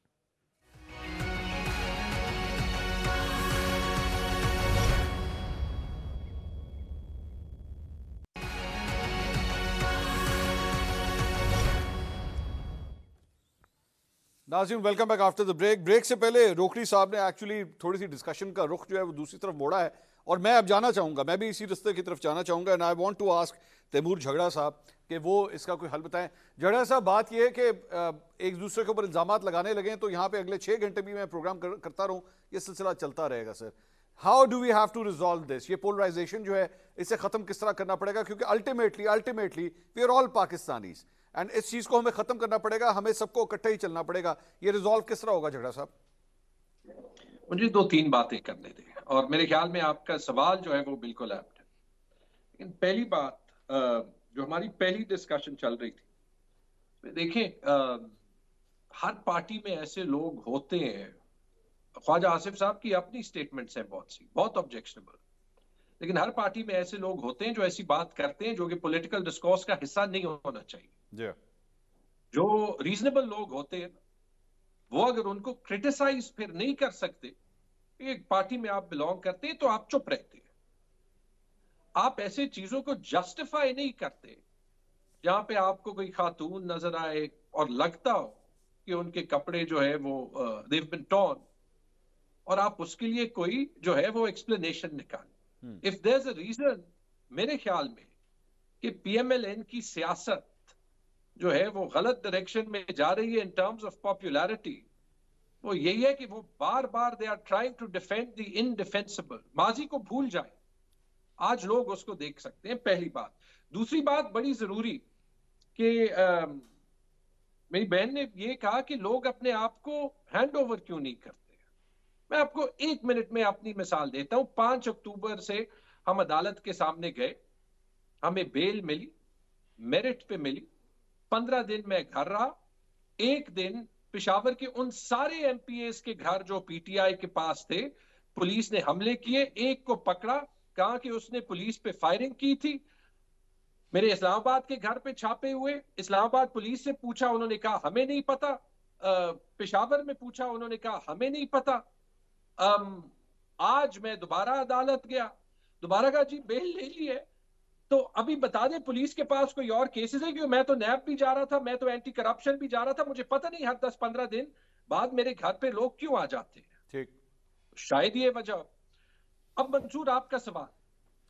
नाज़रीन, welcome back after the break. Break से पहले रोकड़ी साहब ने एक्चुअली थोड़ी सी डिस्कशन का रुख जो है वो दूसरी तरफ मोड़ा है, और मैं अब जाना चाहूँगा, मैं भी इसी रास्ते की तरफ जाना चाहूँगा। And I want to ask Taimur Jhagra साहब कि वो इसका कोई हल बताएं। झगड़ा साहब, बात यह है कि एक दूसरे के ऊपर इल्ज़ामात लगाने लगे तो यहाँ पे अगले 6 घंटे भी मैं प्रोग्राम करता रहूँ, ये सिलसिला चलता रहेगा। Sir, how do we have to resolve this? ये पोलराइजेशन जो है, इसे ख़त्म किस तरह करना पड़ेगा? क्योंकि ultimately we are all Pakistanis and इस चीज़ को हमें ख़त्म करना पड़ेगा, हमें सबको इकट्ठे ही चलना पड़ेगा। ये रिजॉल्व किस तरह होगा झगड़ा साहब? मुझे 2-3 बातें करने दें, और मेरे ख्याल में आपका सवाल जो है वो बिल्कुल एप्ट है। लेकिन पहली बात, जो हमारी पहली डिस्कशन चल रही थी, देखें, हर पार्टी में ऐसे लोग होते हैं, ख्वाजा आसिफ साहब की अपनी स्टेटमेंट्स हैं बहुत ऑब्जेक्शनेबल, लेकिन हर पार्टी में ऐसे लोग होते हैं जो ऐसी बात करते हैं जो कि पॉलिटिकल डिस्कोर्स का हिस्सा नहीं होना चाहिए। जो रीजनेबल लोग होते हैं, वो अगर उनको क्रिटिसाइज फिर नहीं कर सकते, एक पार्टी में आप बिलोंग करते हैं, तो आप चुप रहते हैं। आप ऐसे चीजों को जस्टिफाई नहीं करते जहां पे आपको कोई खातून नजर आए और लगता हो कि उनके कपड़े जो है वो they've been torn, और आप उसके लिए कोई जो है वो एक्सप्लेनेशन निकालें। If there is a reason, मेरे ख्याल में, कि पीएमएलएन की सियासत जो है वो गलत डायरेक्शन में जा रही है इन टर्म्स ऑफ पॉपुलैरिटी, वो यही है कि वो बार बार they are trying to defend the indefensible. माजी को भूल जाए, आज लोग उसको देख सकते हैं, पहली बात। दूसरी बात बड़ी जरूरी कि मेरी बहन ने ये कहा कि लोग अपने आप को हैंड ओवर क्यों नहीं करते। मैं आपको 1 मिनट में अपनी मिसाल देता हूं। 5 अक्टूबर से हम अदालत के सामने गए, हमें बेल मिली, मेरिट पे मिली, 15 दिन मैं घर रहा, 1 दिन पेशावर के उन सारे एमपीएस के घर जो पीटीआई के पास थे, पुलिस ने हमले किए, एक को पकड़ा, कहा कि उसने पुलिस पे फायरिंग की थी। मेरे इस्लामाबाद के घर पे छापे हुए, इस्लामाबाद पुलिस से पूछा, उन्होंने कहा हमें नहीं पता। पेशावर में पूछा, उन्होंने कहा हमें नहीं पता। आज मैं दोबारा अदालत गया, दोबारा कहा जी बेल ले ली है, तो अभी बता दें पुलिस के पास कोई और केसेस है? क्योंकि मैं तो नैब भी जा रहा था, मैं तो एंटी करप्शन भी जा रहा था, मुझे पता नहीं हर 10-15 दिन बाद मेरे घर पे लोग क्यों आ जाते हैं। ठीक, शायद ये वजह। अब मंसूर आपका सवाल,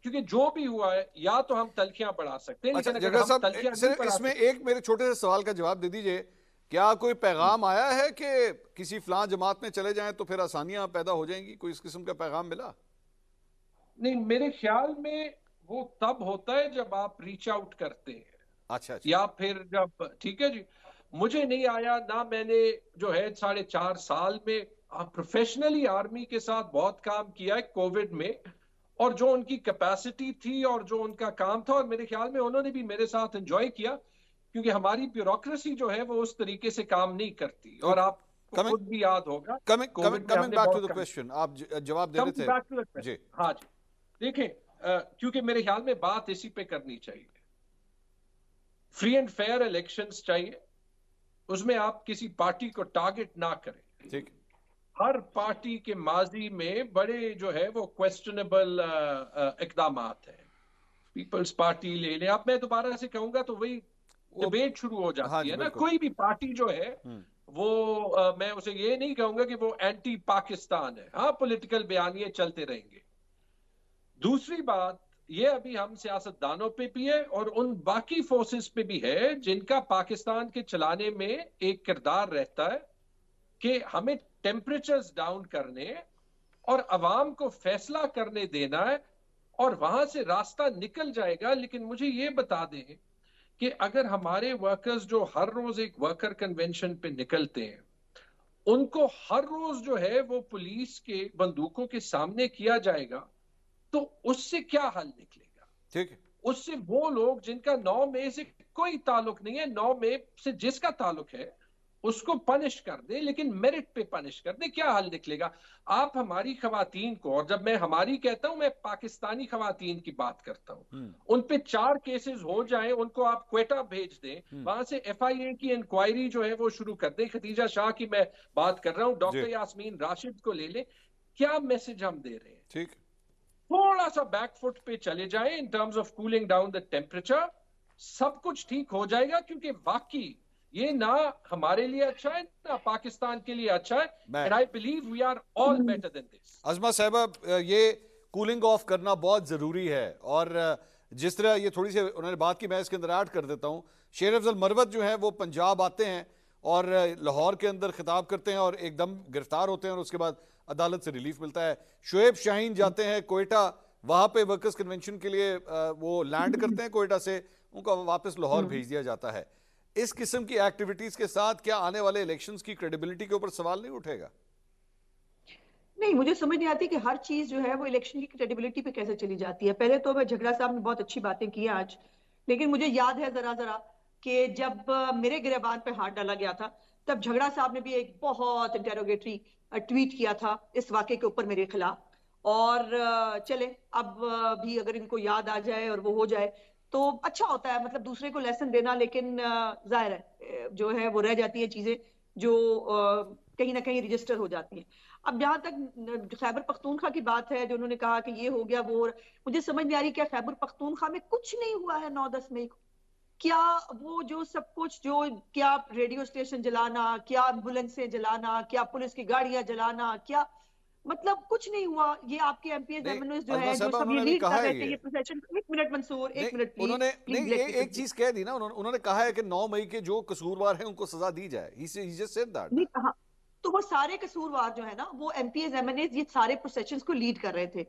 क्योंकि जो भी हुआ है या तो हम तलखियां बढ़ा सकते हैं, अच्छा लेकिन अगर जगह हम साहब, तलखियां नहीं बढ़ा इसमें सकते, एक मेरे छोटे से सवाल का जवाब दे दीजिए। क्या कोई पैगाम आया है कि किसी फलां जमात में चले जाएं तो फिर आसानियां पैदा हो जाएंगी? कोई इस किस्म का पैगाम मिला? नहीं, मेरे ख्याल में वो तब होता है जब आप रीच आउट करते हैं। अच्छा, या फिर जब, ठीक है जी, मुझे नहीं आया ना, मैंने जो है 4.5 साल में प्रोफेशनली आर्मी के साथ बहुत काम किया है कोविड में, और जो उनकी कैपेसिटी थी और जो उनका काम था, और मेरे ख्याल में उन्होंने भी मेरे साथ एंजॉय किया, क्योंकि हमारी ब्यूरोक्रेसी जो है वो उस तरीके से काम नहीं करती। और आप खुद भी याद होगा, coming back to the question, आप जवाब दे रहे थे जी। हाँ जी, देखें, क्योंकि मेरे ख्याल में बात इसी पे करनी चाहिए। फ्री एंड फेयर इलेक्शंस चाहिए, उसमें आप किसी पार्टी को टारगेट ना करें। ठीक, हर पार्टी के माजी में बड़े जो है वो क्वेश्चनेबल इकदामात हैं। पीपल्स पार्टी ले लें, अब मैं दोबारा से कहूंगा तो वही डिबेट शुरू हो जाती हाँ है ना। कोई भी पार्टी जो है वो मैं उसे ये नहीं कहूंगा कि वो एंटी पाकिस्तान है। हाँ, पॉलिटिकल बयानिए चलते रहेंगे। दूसरी बात ये, अभी हम सियासतदानों पे भी है और उन बाकी फोर्सेस पे भी है जिनका पाकिस्तान के चलाने में एक किरदार रहता है कि हमें टेम्परेचर्स डाउन करने और अवाम को फैसला करने देना है, और वहां से रास्ता निकल जाएगा। लेकिन मुझे ये बता दें कि अगर हमारे वर्कर्स जो हर रोज एक वर्कर कन्वेंशन पे निकलते हैं, उनको हर रोज जो है वो पुलिस के बंदूकों के सामने किया जाएगा, तो उससे क्या हल निकलेगा? ठीक है, उससे वो लोग जिनका 9 मई से कोई ताल्लुक नहीं है, 9 मई से जिसका ताल्लुक है उसको पनिश कर दे, लेकिन मेरिट पे पनिश कर दे, क्या हल निकलेगा? आप हमारी खवातीन को, और जब मैं हमारी कहता हूं मैं पाकिस्तानी खवातीन की बात करता हूं, उन पे 4 केसेस हो जाएं, उनको आप क्वेटा भेज दें, वहां से FIA की इंक्वायरी जो है वो शुरू कर दें। खतीजा शाह की मैं बात कर रहा हूं, डॉक्टर यास्मीन राशिद को ले लें। क्या मैसेज हम दे रहे हैं? ठीक, थोड़ा सा बैकफुट पे चले जाएं in terms of cooling down the temperature, सब कुछ ठीक हो जाएगा। क्योंकि बाकी ये ना हमारे लिए अच्छा है ना पाकिस्तान के लिए अच्छा है, and I believe we are all better than this. Azma साहिबा, ये कूलिंग ऑफ करना बहुत ज़रूरी है, और जिस तरह ये थोड़ी सी उन्होंने बात की, मैं इसके अंदर ऐड कर देता हूँ। शेर अफजल मरवत जो है वो पंजाब आते हैं और लाहौर के अंदर खिताब करते हैं और एकदम गिरफ्तार होते हैं और उसके बाद अदालत से रिलीफ मिलता है। शुएब शाहीन जाते हैं कोयटा, वहाँ पे वर्कर्स कन्वेंशन के लिए वो लैंड करते हैं कोयटा से, उनको वापस लाहौर भेज दिया जाता है। इस किस्म की एक्टिविटीज के साथ क्या आने वाले इलेक्शंस की क्रेडिबिलिटी के ऊपर सवाल नहीं उठेगा? नहीं, मुझे समझ नहीं आती कि हर चीज जो है वो इलेक्शन की क्रेडिबिलिटी पे कैसे चली जाती है। पहले तो मैं झगड़ा साहब ने बहुत अच्छी बातें की आज, लेकिन मुझे याद है जरा कि जब मेरे गिरबान पे हाथ डाला गया था, तब झगड़ा साहब ने भी एक बहुत इंटेरोगेटरी ट्वीट किया था इस वाकये के ऊपर मेरे खिलाफ। और चले अब भी अगर इनको याद आ जाए और वो हो जाए तो अच्छा होता है, मतलब दूसरे को लेसन देना। लेकिन जाहिर है जो है वो रह जाती है चीजें जो कहीं ना कहीं रजिस्टर हो जाती हैं। अब जहां तक खैबर पख्तूनख्वा की बात है, जो उन्होंने कहा कि ये हो गया वो, मुझे समझ नहीं आ रही क्या खैबर पख्तूनख्वा में कुछ नहीं हुआ है 9-10 मई को? क्या वो जो सब कुछ, जो क्या रेडियो स्टेशन जलाना, क्या एम्बुलेंसें जलाना, क्या पुलिस की गाड़ियां जलाना, क्या मतलब कुछ नहीं हुआ? ये आपके एमपीएस एमएनएस जो है, जो सब ये लीड कर रहे थे ये प्रोसेशन। एक मिनट मंसूर, एक मिनट प्लीज। उन्होंने एक चीज कह दी ना, उन्होंने कहा है कि 9 मई के जो कसूरवार हैं उनको सजा दी जाए। ही जस्ट सेड दैट। नहीं कहा, तो वो सारे कसूरवार जो है ना, वो एमपीएस एमएनएस ये सारे प्रोसेशंस को लीड कर रहे थे।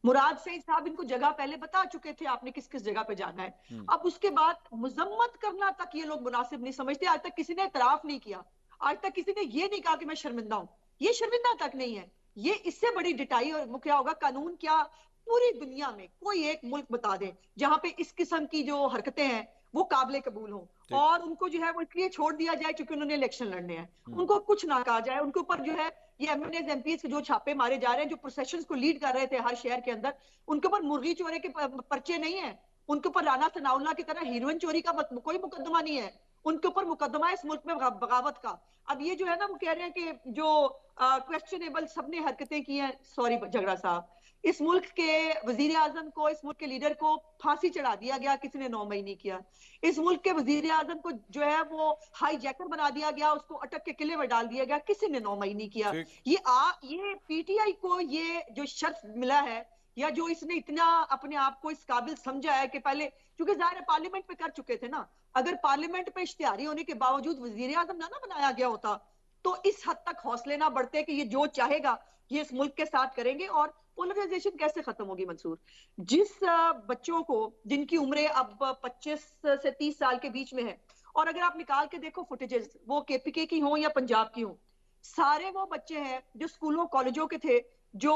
मुराद सईद साहब इनको जगह पहले बता चुके थे, आपने किस किस जगह पे जाना है। अब उसके बाद मुजम्मत करना तक ये लोग मुनासिब नहीं समझते। आज तक किसी ने इतराफ नहीं किया, आज तक किसी ने ये नहीं कहा कि मैं शर्मिंदा हूं। ये शर्मिंदा तक नहीं है। ये इससे बड़ी डिटाई और क्या होगा, कानून क्या पूरी दुनिया में कोई एक मुल्क बता दे जहां पे इस किस्म की जो हरकतें हैं वो काबिल कबूल हो, और उनको जो है वो इसलिए छोड़ दिया जाए क्योंकि उन्होंने इलेक्शन लड़ने हैं, उनको कुछ ना कहा जाए। उनके ऊपर जो है ये एमएनएस एमपीज के जो छापे मारे जा रहे हैं, जो प्रोसेशंस को लीड कर रहे थे हर शहर के अंदर, उनके ऊपर मुर्गी चोरी के पर्चे नहीं है, उनके ऊपर राना सनाउल्लाह की तरह हीरोइन चोरी का कोई मुकदमा नहीं है, उनके ऊपर मुकदमा है इस मुल्क में बगावत का। अब ये जो है ना वो कह रहे हैं कि जो क्वेश्चनेबल सबने हरकतें की हैं, सॉरी झगड़ा साहब, इस मुल्क के वजीर आजम को, इस मुल्क के लीडर को फांसी चढ़ा दिया गया, किसी ने 9 मई नहीं किया। इस मुल्क के वजीर आजम को जो है वो हाईजैकर बना दिया गया, उसको अटक के किले में डाल दिया गया, किसी ने 9 मई नहीं किया। ये पीटीआई को ये जो शर्फ मिला है, या जो इसने इतना अपने आप को इस काबिल समझा है कि पहले, क्योंकि जाहिर है पार्लियामेंट पे कर चुके थे ना, अगर पार्लियामेंट पे इश्तिहारी होने के बावजूद वजीर आजम ना बनाया गया होता तो इस हद तक हौसले ना बढ़ते कि ये जो चाहेगा ये इस मुल्क के साथ करेंगे। और पोलराइजेशन कैसे खत्म होगी मंसूर? जिस बच्चों को जिनकी उम्रें अब 25 से 30 साल के बीच में है, और अगर आप निकाल के देखो फुटेजेस, वो केपीके की हो या पंजाब की हो, सारे वो बच्चे हैं जो स्कूलों कॉलेजों के थे, जो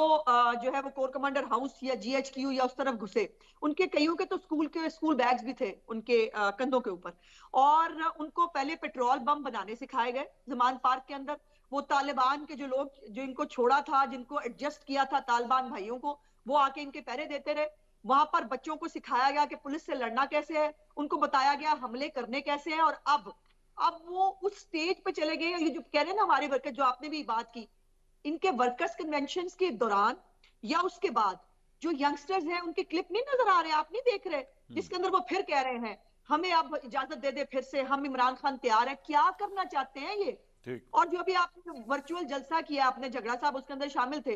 है वो कोर कमांडर हाउस या जीएचक्यू या उस तरफ घुसे, उनके कईयों के तो स्कूल बैग्स भी थे उनके कंधों के ऊपर, और उनको पहले पेट्रोल बम बनाने सिखाए गए जमान पार्क के अंदर। वो तालिबान के जो लोग जो इनको छोड़ा था, जिनको एडजस्ट किया था तालिबान भाइयों को, वो आके इनके पहरे देते रहे। वहां पर बच्चों को सिखाया गया कि पुलिस से लड़ना कैसे है, उनको बताया गया हमले करने कैसे हैं। और अब वो उस स्टेज पे चले गए। ये जो कह रहे हैं ना हमारे वर्कर, जो आपने भी बात की, इनके वर्कर्स कन्वेंशन के दौरान या उसके बाद जो यंगस्टर्स हैं उनके क्लिप नहीं नजर आ रहे, आप नहीं देख रहे, जिसके अंदर वो फिर कह रहे हैं हमें अब इजाजत दे दे, फिर से हम इमरान खान तैयार है। क्या करना चाहते हैं ये? और जो अभी आपने वर्चुअल जलसा किया, आपने झगड़ा साहब उसके अंदर शामिल थे,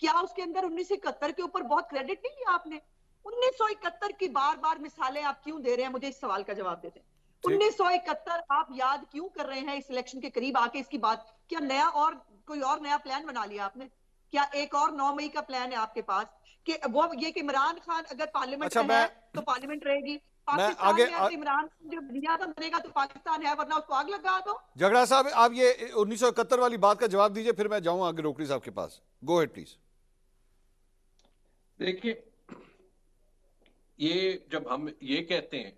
क्या उसके अंदर 1971 के ऊपर बहुत क्रेडिट नहीं लिया आपने? 1971 की बार बार मिसालें आप क्यों दे रहे हैं? मुझे इस सवाल का जवाब देते हैं। 1971 आप याद क्यों कर रहे हैं इस इलेक्शन के करीब आके इसकी बात? क्या नया और कोई और नया प्लान बना लिया आपने? क्या एक और 9 मई का प्लान है आपके पास कि वो ये कि इमरान खान अगर पार्लियामेंट में है तो पार्लियामेंट रहेगी, पाकिस्तान में इमरान जो बुनियाद बनेगा तो पाकिस्तान है, वरना उसको आग लगा दो। झगड़ा साहब, आप ये 1971 वाली बात का जवाब दीजिए, फिर मैं जाऊं आगे रोकड़ी साहब के पास। Go ahead please. देखिए, ये जब हम ये कहते हैं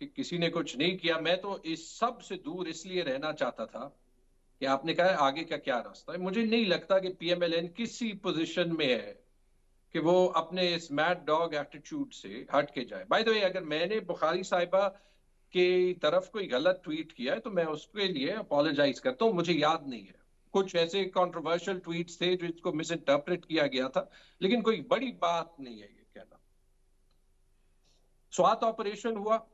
कि किसी ने कुछ नहीं किया, मैं तो इस सब से दूर इसलिए रहना चाहता था कि आपने कहा आगे का क्या रास्ता है। मुझे नहीं लगता कि पीएमएलएन किसी पोजीशन में है कि वो अपने इस मैड डॉग एटीट्यूड से हट के जाए। बाय द वे, अगर मैंने बुखारी साहिबा के तरफ कोई गलत ट्वीट किया है तो मैं उसके लिए अपोलोजाइज करता हूँ, मुझे याद नहीं है। कुछ ऐसे कंट्रोवर्शियल ट्वीट्स थे जो इसको मिस इंटरप्रेट किया गया था, लेकिन कोई बड़ी बात नहीं है ये कहना। स्वात ऑपरेशन हुआ,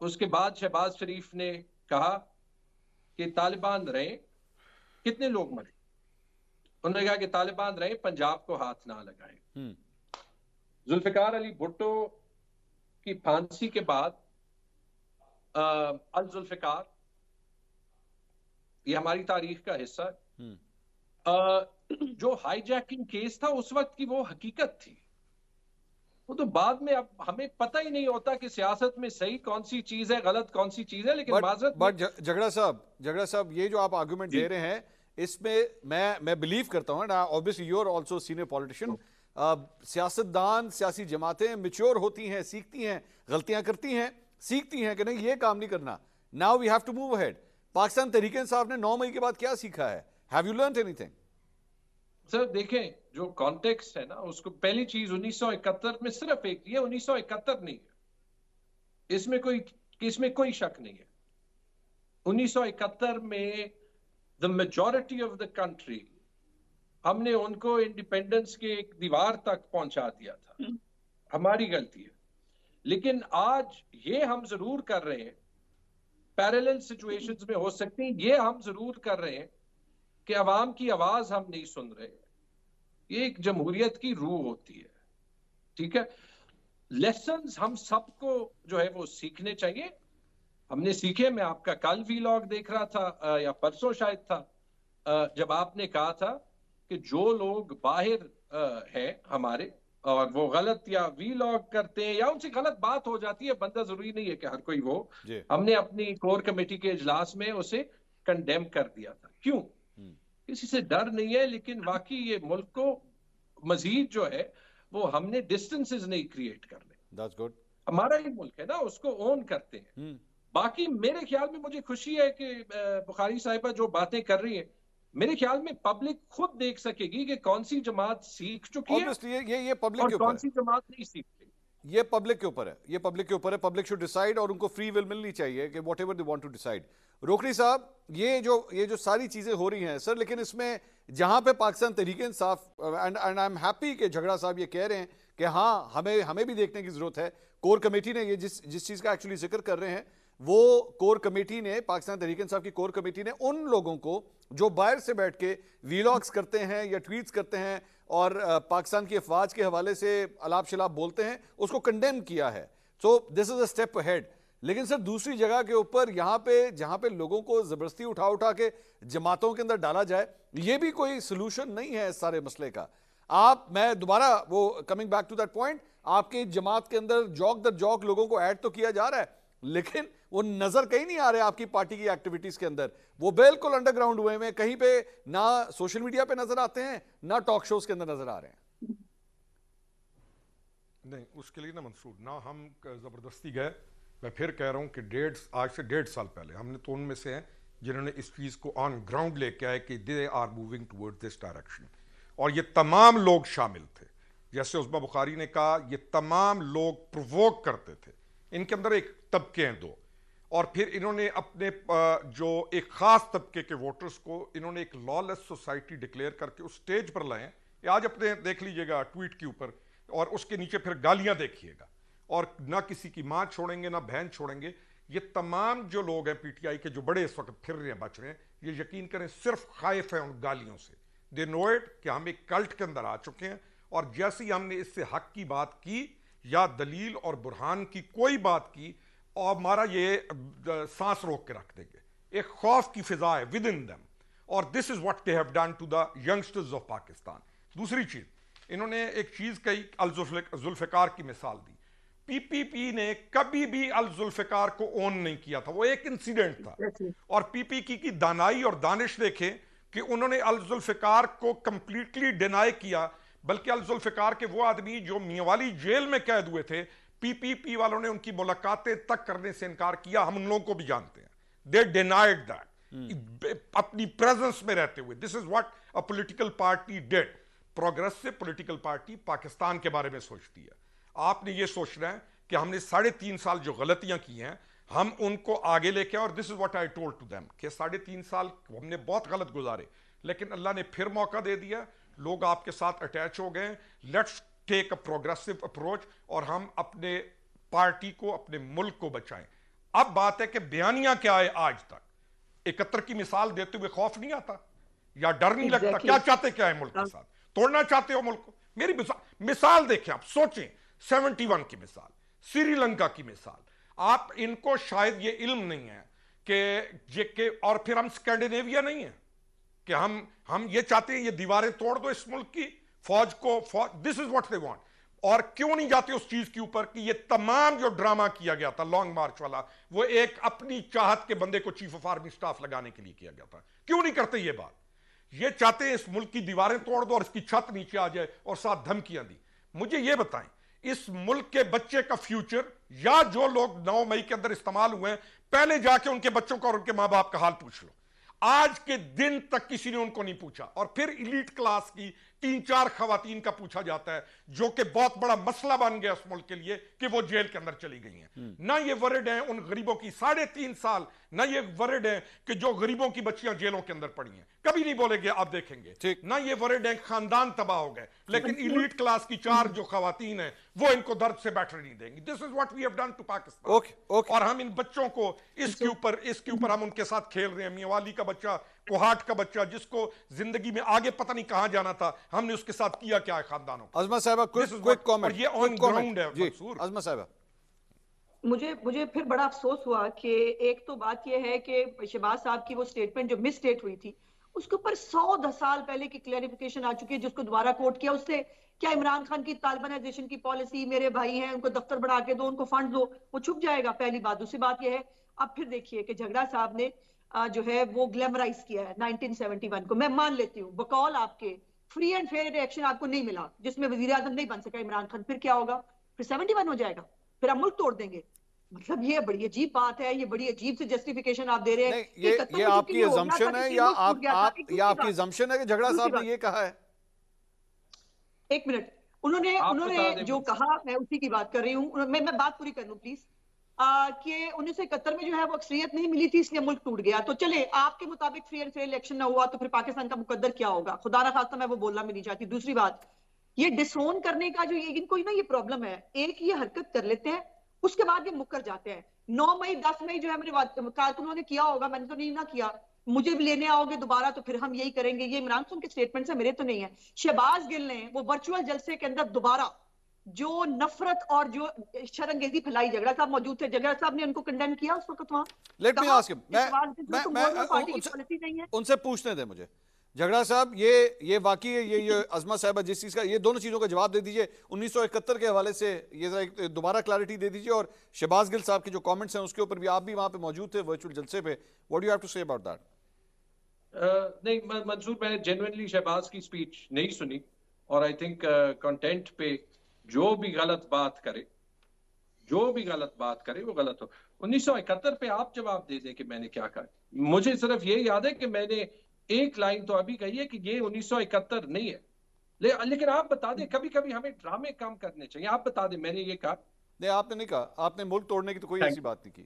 उसके बाद शहबाज शरीफ ने कहा कि तालिबान रहे। कितने लोग मरे? उन्होंने कहा कि तालिबान रहे, पंजाब को हाथ ना लगाएं। जुल्फिकार अली भुट्टो की फांसी के बाद अल जुल्फिकार, ये हमारी तारीख का हिस्सा है। जो हाईजैकिंग केस था उस वक्त की वो हकीकत थी, वो तो बाद में अब हमें पता ही नहीं होता कि सियासत में सही कौन सी चीज है, गलत कौन सी चीज है। लेकिन बट झगड़ा साहब ये जो आप आर्गुमेंट दे रहे हैं, इसमें मैं बिलीव करता हूं, obviously you are also senior politician. सियासतदान, सियासी जमातें मैच्योर होती हैं, सीखती हैं, गलतियां करती हैं, सीखती हैं कि नहीं ये काम नहीं करना। Now we have to move ahead. Pakistan Tehreek Insaf ने 9 मई के बाद क्या सीखा है? Have you learned anything? Sir देखें, जो कॉन्टेक्स्ट है ना, उसको पहली चीज 1971 में सिर्फ एक, ये 1971 नहीं है, इसमें कोई शक नहीं है। 1971 में the majority of the country, हमने उनको इंडिपेंडेंस के एक दीवार तक पहुंचा दिया था, हमारी गलती है। लेकिन आज ये हम जरूर कर रहे हैं, पैरेलल सिचुएशंस में हो सकती हैं, ये हम जरूर कर रहे हैं कि अवाम की आवाज हम नहीं सुन रहे। ये एक जमहूरियत की रूह होती है, ठीक है। लेसन्स हम सबको जो है वो सीखने चाहिए। हमने सीखे। मैं आपका कल वीलॉग देख रहा था या परसों शायद था, जब आपने कहा था कि जो लोग बाहर हैं हमारे और वो गलत या वीलॉग करते हैं या उनसे गलत बात हो जाती है, बंदा जरूरी नहीं है कि हर कोई वो, हमने अपनी कोर कमेटी के इजलास में उसे कंडेम कर दिया था। क्यों? किसी से डर नहीं है, लेकिन वाकई ये मुल्क को मजीद जो है वो हमने डिस्टेंसेस नहीं क्रिएट करने। That's good. हमारा ही मुल्क है ना, उसको ओन करते हैं। बाकी मेरे ख्याल में मुझे खुशी है कि बुखारी साहिबा जो बातें कर रही है, मेरे ख्याल में पब्लिक खुद देख सकेगी कि कौन सी जमात सीख चुकी है ये पब्लिक के और कौन सी जमात नहीं सीख रही। ये पब्लिक के ऊपर है, ये पब्लिक के ऊपर है। पब्लिक शुड डिसाइड और उनको फ्री विल मिलनी चाहिए कि whatever they want to decide. Rokri sahab, ये जो सारी चीजें हो रही हैं सर, लेकिन इसमें जहां पे पाकिस्तान तहरीक इंसाफ एंड आई एम हैप्पी कि झगड़ा साहब ये कह रहे हैं कि हाँ हमें भी देखने की जरूरत है। कोर कमेटी ने ये जिस चीज का एक्चुअली जिक्र कर रहे हैं, वो कोर कमेटी ने, पाकिस्तान तहरीक इंसाफ की कोर कमेटी ने उन लोगों को जो बाहर से बैठ के वीलॉग्स करते हैं या ट्वीट्स करते हैं और पाकिस्तान की अफवाज के हवाले से अलाप शलाप बोलते हैं, उसको कंडेम किया है। So this is a step ahead. लेकिन सर दूसरी जगह के ऊपर यहाँ पे जहां पे लोगों को जबरदस्ती उठा के जमातों के अंदर डाला जाए, ये भी कोई सोल्यूशन नहीं है इस सारे मसले का। मैं दोबारा वो coming back to that point, आपके जमात के अंदर जौक दर जौक लोगों को ऐड तो किया जा रहा है, लेकिन वो नजर कहीं नहीं आ रहे आपकी पार्टी की एक्टिविटीज के अंदर। वो बिल्कुल अंडरग्राउंड हुए में, कहीं पे ना सोशल मीडिया पे नजर आते हैं ना टॉक शोज के अंदर नजर आ रहे हैं। नहीं, उसके लिए ना मंसूर ना हम जबरदस्ती गए। मैं फिर कह रहा हूं कि आज से 1.5 साल पहले हमने तो उनमें से हैं जिन्होंने इस चीज को ऑन ग्राउंड लेके आए कि they are moving towards this direction, और ये तमाम लोग शामिल थे। जैसे उस्मा बुखारी ने कहा, ये तमाम लोग प्रोवोक करते थे। इनके अंदर एक तबके हैं दो, और फिर इन्होंने अपने जो एक खास तबके के वोटर्स को इन्होंने एक लॉलेस सोसाइटी डिक्लेयर करके उस स्टेज पर लाए। आज अपने देख लीजिएगा ट्वीट के ऊपर, और उसके नीचे फिर गालियां देखिएगा, और ना किसी की मां छोड़ेंगे ना बहन छोड़ेंगे। ये तमाम जो लोग हैं पीटीआई के जो बड़े इस वक्त फिर रहे हैं, बच रहे हैं, ये यकीन करें सिर्फ खाइफ हैं उन गालियों से। दे नो इट कि हम एक कल्ट के अंदर आ चुके हैं, और जैसे ही हमने इससे हक की बात की या दलील और बुरहान की कोई बात की, और हमारा ये सांस रोक के रख देंगे। एक खौफ की फिजा है विद इन देम, और this is what they have done to the youngsters of Pakistan. दूसरी चीज, इन्होंने एक चीज कही, अल जुल्फिकार की मिसाल दी। पीपीपी ने कभी भी अल जुल्फिकार को ओन नहीं किया था, वो एक इंसिडेंट था। और पीपीपी की दानाई और दानिश देखें कि उन्होंने अल जुल्फिकार को कंप्लीटली डिनाई किया, बल्कि अल जुल्फिकार के वो आदमी जो मियांवाली जेल में कैद हुए थे, पीपीपी वालों ने उनकी मुलाकातें तक करने से इनकार किया। हम उन लोगों को भी जानते हैं, दे डिनाइड दैट अपनी प्रेजेंस में रहते हुए। This is what a political party did. Progressive political party Pakistan के बारे में सोचती है। आपने ये सोचना है कि हमने 3.5 साल जो गलतियां की हैं, हम उनको आगे लेके आए, और this is what I told to them कि 3.5 साल हमने बहुत गलत गुजारे, लेकिन अल्लाह ने फिर मौका दे दिया। लोग आपके साथ अटैच हो गए। Let's take a progressive approach, और हम अपने पार्टी को, अपने मुल्क को बचाएं। अब बात है कि बयानियां क्या है। आज तक 71 की मिसाल देते हुए खौफ नहीं आता या डर नहीं लगता? क्या चाहते क्या है मुल्क के साथ? तोड़ना चाहते हो मुल्क को? मेरी मिसाल देखें, आप सोचें, 71 की मिसाल, श्रीलंका की मिसाल। आप इनको शायद ये इल्म नहीं है कि और फिर हम स्कैंडिनेविया नहीं है कि हम ये चाहते हैं ये दीवारें तोड़ दो इस मुल्क की फौज को। This is what they want. और क्यों नहीं जाते उस चीज के ऊपर कि ये तमाम जो ड्रामा किया गया था लॉन्ग मार्च वाला, वो एक अपनी चाहत के बंदे को चीफ ऑफ आर्मी स्टाफ लगाने के लिए किया गया था। क्यों नहीं करते ये बात? ये चाहते हैं इस मुल्क की दीवारें तोड़ दो और इसकी छत नीचे आ जाए, और साथ धमकियां दी। मुझे ये बताएं, इस मुल्क के बच्चे का फ्यूचर, या जो लोग 9 मई के अंदर इस्तेमाल हुए हैं, पहले जाके उनके बच्चों का और उनके मां बाप का हाल पूछ लो। आज के दिन तक किसी ने उनको नहीं पूछा। और फिर इलीट क्लास की 3-4 खवातीन का पूछा जाता है, जो कि बहुत बड़ा मसला बन गया उस मुल्क के लिए कि वो जेल के अंदर चली गई हैं। ना ये वरिड हैं उन गरीबों की 3.5 साल, ना ये वरिड हैं कि जो गरीबों की बच्चियां जेलों के अंदर पड़ी हैं। कभी नहीं बोलेंगे, आप देखेंगे। ना ये वरिड हैं खानदान तबाह हो गए, लेकिन इलीट क्लास की 4 जो खवातीन हैं वो इनको दर्द से बैठने नहीं देंगी। This is what we have done to Pakistan. और हम इन बच्चों को इसके ऊपर हम उनके साथ खेल रहे हैं। मियांवाली का बच्चा, कोहाट का बच्चा, जिसको जिंदगी में आगे पता नहीं कहां जाना था, हमने उसके साथ किया क्या है खानदानों को। अज़मा साहिबा, क्विक कमेंट। ये ऑन ग्राउंड है मंसूर। अज़मा साहिबा, मुझे फिर बड़ा अफसोस हुआ कि एक तो बात यह है कि शहबाज साहब की वो स्टेटमेंट जो मिस स्टेट हुई थी, उसके ऊपर 100 साल पहले की क्लैरिफिकेशन आ चुकी है, जिसको दोबारा कोट किया। उससे क्या इमरान खान की तालिबानाइजेशन की पॉलिसी, मेरे भाई हैं उनको दफ्तर बढ़ा के दो, उनको फंड दो, वो छुप जाएगा, पहली बात। दूसरी बात यह है, अब फिर देखिए कि झगड़ा साहब ने जो है वो ग्लैमराइज किया है 1971 को। मैं मान लेती हूँ, बकौल आपके फ्री एंड फेयर रिएक्शन आपको नहीं मिला, जिसमें वजीर आजम नहीं बन सका इमरान खान। फिर क्या होगा? फिर 71 हो जाएगा। फिर हम मुल्क तोड़ देंगे। मतलब ये बड़ी अजीब बात है, ये बड़ी अजीब से जस्टिफिकेशन आप दे रहे हैं। नहीं, ये आपकी अजम्पशन है या आपकी अजम्पशन है कि झगड़ा साहब ने ये कहा है? एक मिनट, उन्होंने जो कहा मैं उसी की बात कर रही हूँ। मैं बात पूरी कर लूं प्लीज। कि 1971 में जो है वो अक्सरियत नहीं मिली थी इसलिए मुल्क टूट गया। तो चले आपके मुताबिक फ्री एंड फेयर इलेक्शन ना हुआ तो फिर पाकिस्तान का मुकद्दर क्या होगा? खुदा ना खास्ता, मैं वो बोलना भी नहीं चाहती। दूसरी बात, ये डिसोन करने का जो इनको ना ये प्रॉब्लम है, एक ये हरकत कर लेते हैं उसके बाद ये मुकर जाते हैं। 9 मई 10 मई जो है मेरे कारकुनों ने किया होगा, मैंने तो नहीं ना किया। मुझे भी लेने आओगे दोबारा तो फिर हम यही करेंगे। ये इमरान खान के स्टेटमेंट्स है, मेरे तो नहीं है। शहबाज गिल ने वो वर्चुअल जलसे के अंदर दोबारा जो नफरत और जो शर्मंगेजी फैलाई, झगड़ा साहब मौजूद थे, झगड़ा साहब ने उनको कंडेम किया उस वक्त वहां। लेट मी आस्क हिम, उनसे पूछने दे मुझे, झगड़ा साहब ये वाकई ये अजमा साहब जिस चीज का, ये दोनों चीजों का जवाब दे दीजिए। 1971 के हवाले से ये जरा दोबारा क्लैरिटी दे दीजिए, और शहबाज गिल साहब के जो कमेंट्स हैं उसके ऊपर भी, आप भी वहां पे मौजूद थे वर्चुअल जलसे पे, what do you have to say about that? नहीं मंसूर, मैंने जेन्युइनली शहबाज की स्पीच नहीं सुनी, और आई थिंक कंटेंट पे जो भी गलत बात करे वो गलत हो। 1971 पे आप जवाब दे दें कि मैंने क्या कहा। मुझे सिर्फ ये याद है कि मैंने एक लाइन तो अभी कही है कि ये 1971 नहीं है। लेकिन आप बता दें, कभी कभी हमें ड्रामे कम करने चाहिए। आप बता दें मैंने ये कहा? नहीं, आपने नहीं कहा। आपने मुल्क तोड़ने की तो कोई ऐसी बात नहीं की।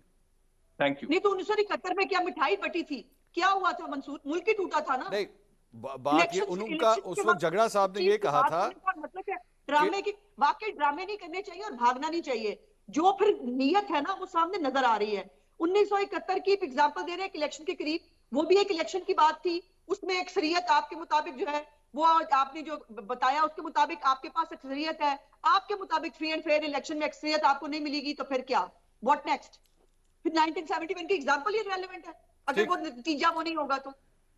Thank you. नहीं तो 1971 में क्या मिठाई बटी थी? क्या हुआ था मंसूर? मुल्क ही टूटा था ना। नहीं, बात ये उनका उस वक्त झगड़ा साहब ने ये कहा था, मतलब ड्रामे की, वाकई ड्रामे नहीं करने चाहिए और भागना नहीं चाहिए। जो फिर नीयत है ना वो सामने नजर आ रही है। 1971 की एग्जांपल दे रहे हैं इलेक्शन के करीब, वो भी एक इलेक्शन की बात थी। उसमें अक्सरियत आपके मुताबिक जो है वो आपने जो बताया उसके मुताबिक आपके पास अक्सरियत है। आपके मुताबिक फ्री एंड फेयर इलेक्शन में अक्सरियत आपको नहीं मिलेगी तो फिर क्या? What next? फिर 1971 की एग्जांपल ही रेलेवेंट है अगर वो नतीजा वो नहीं होगा तो।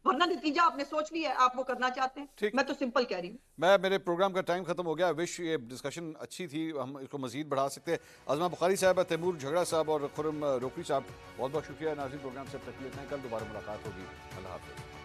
वरना नतीजा आपने सोच लिया है, आप वो करना चाहते हैं। मैं तो सिंपल कह रही हूँ। मेरे प्रोग्राम का टाइम खत्म हो गया। विश ये डिस्कशन अच्छी थी, हम इसको मजीद बढ़ा सकते हैं। अजमा बुखारी साहब, तैमूर झगड़ा साहब और खुर्रम रोकरी साहब, बहुत बहुत शुक्रिया। नाज़रीन, प्रोग्राम से तक लेते हैं, कल दोबारा मुलाकात होगी। अल्लाह हाफ़िज़।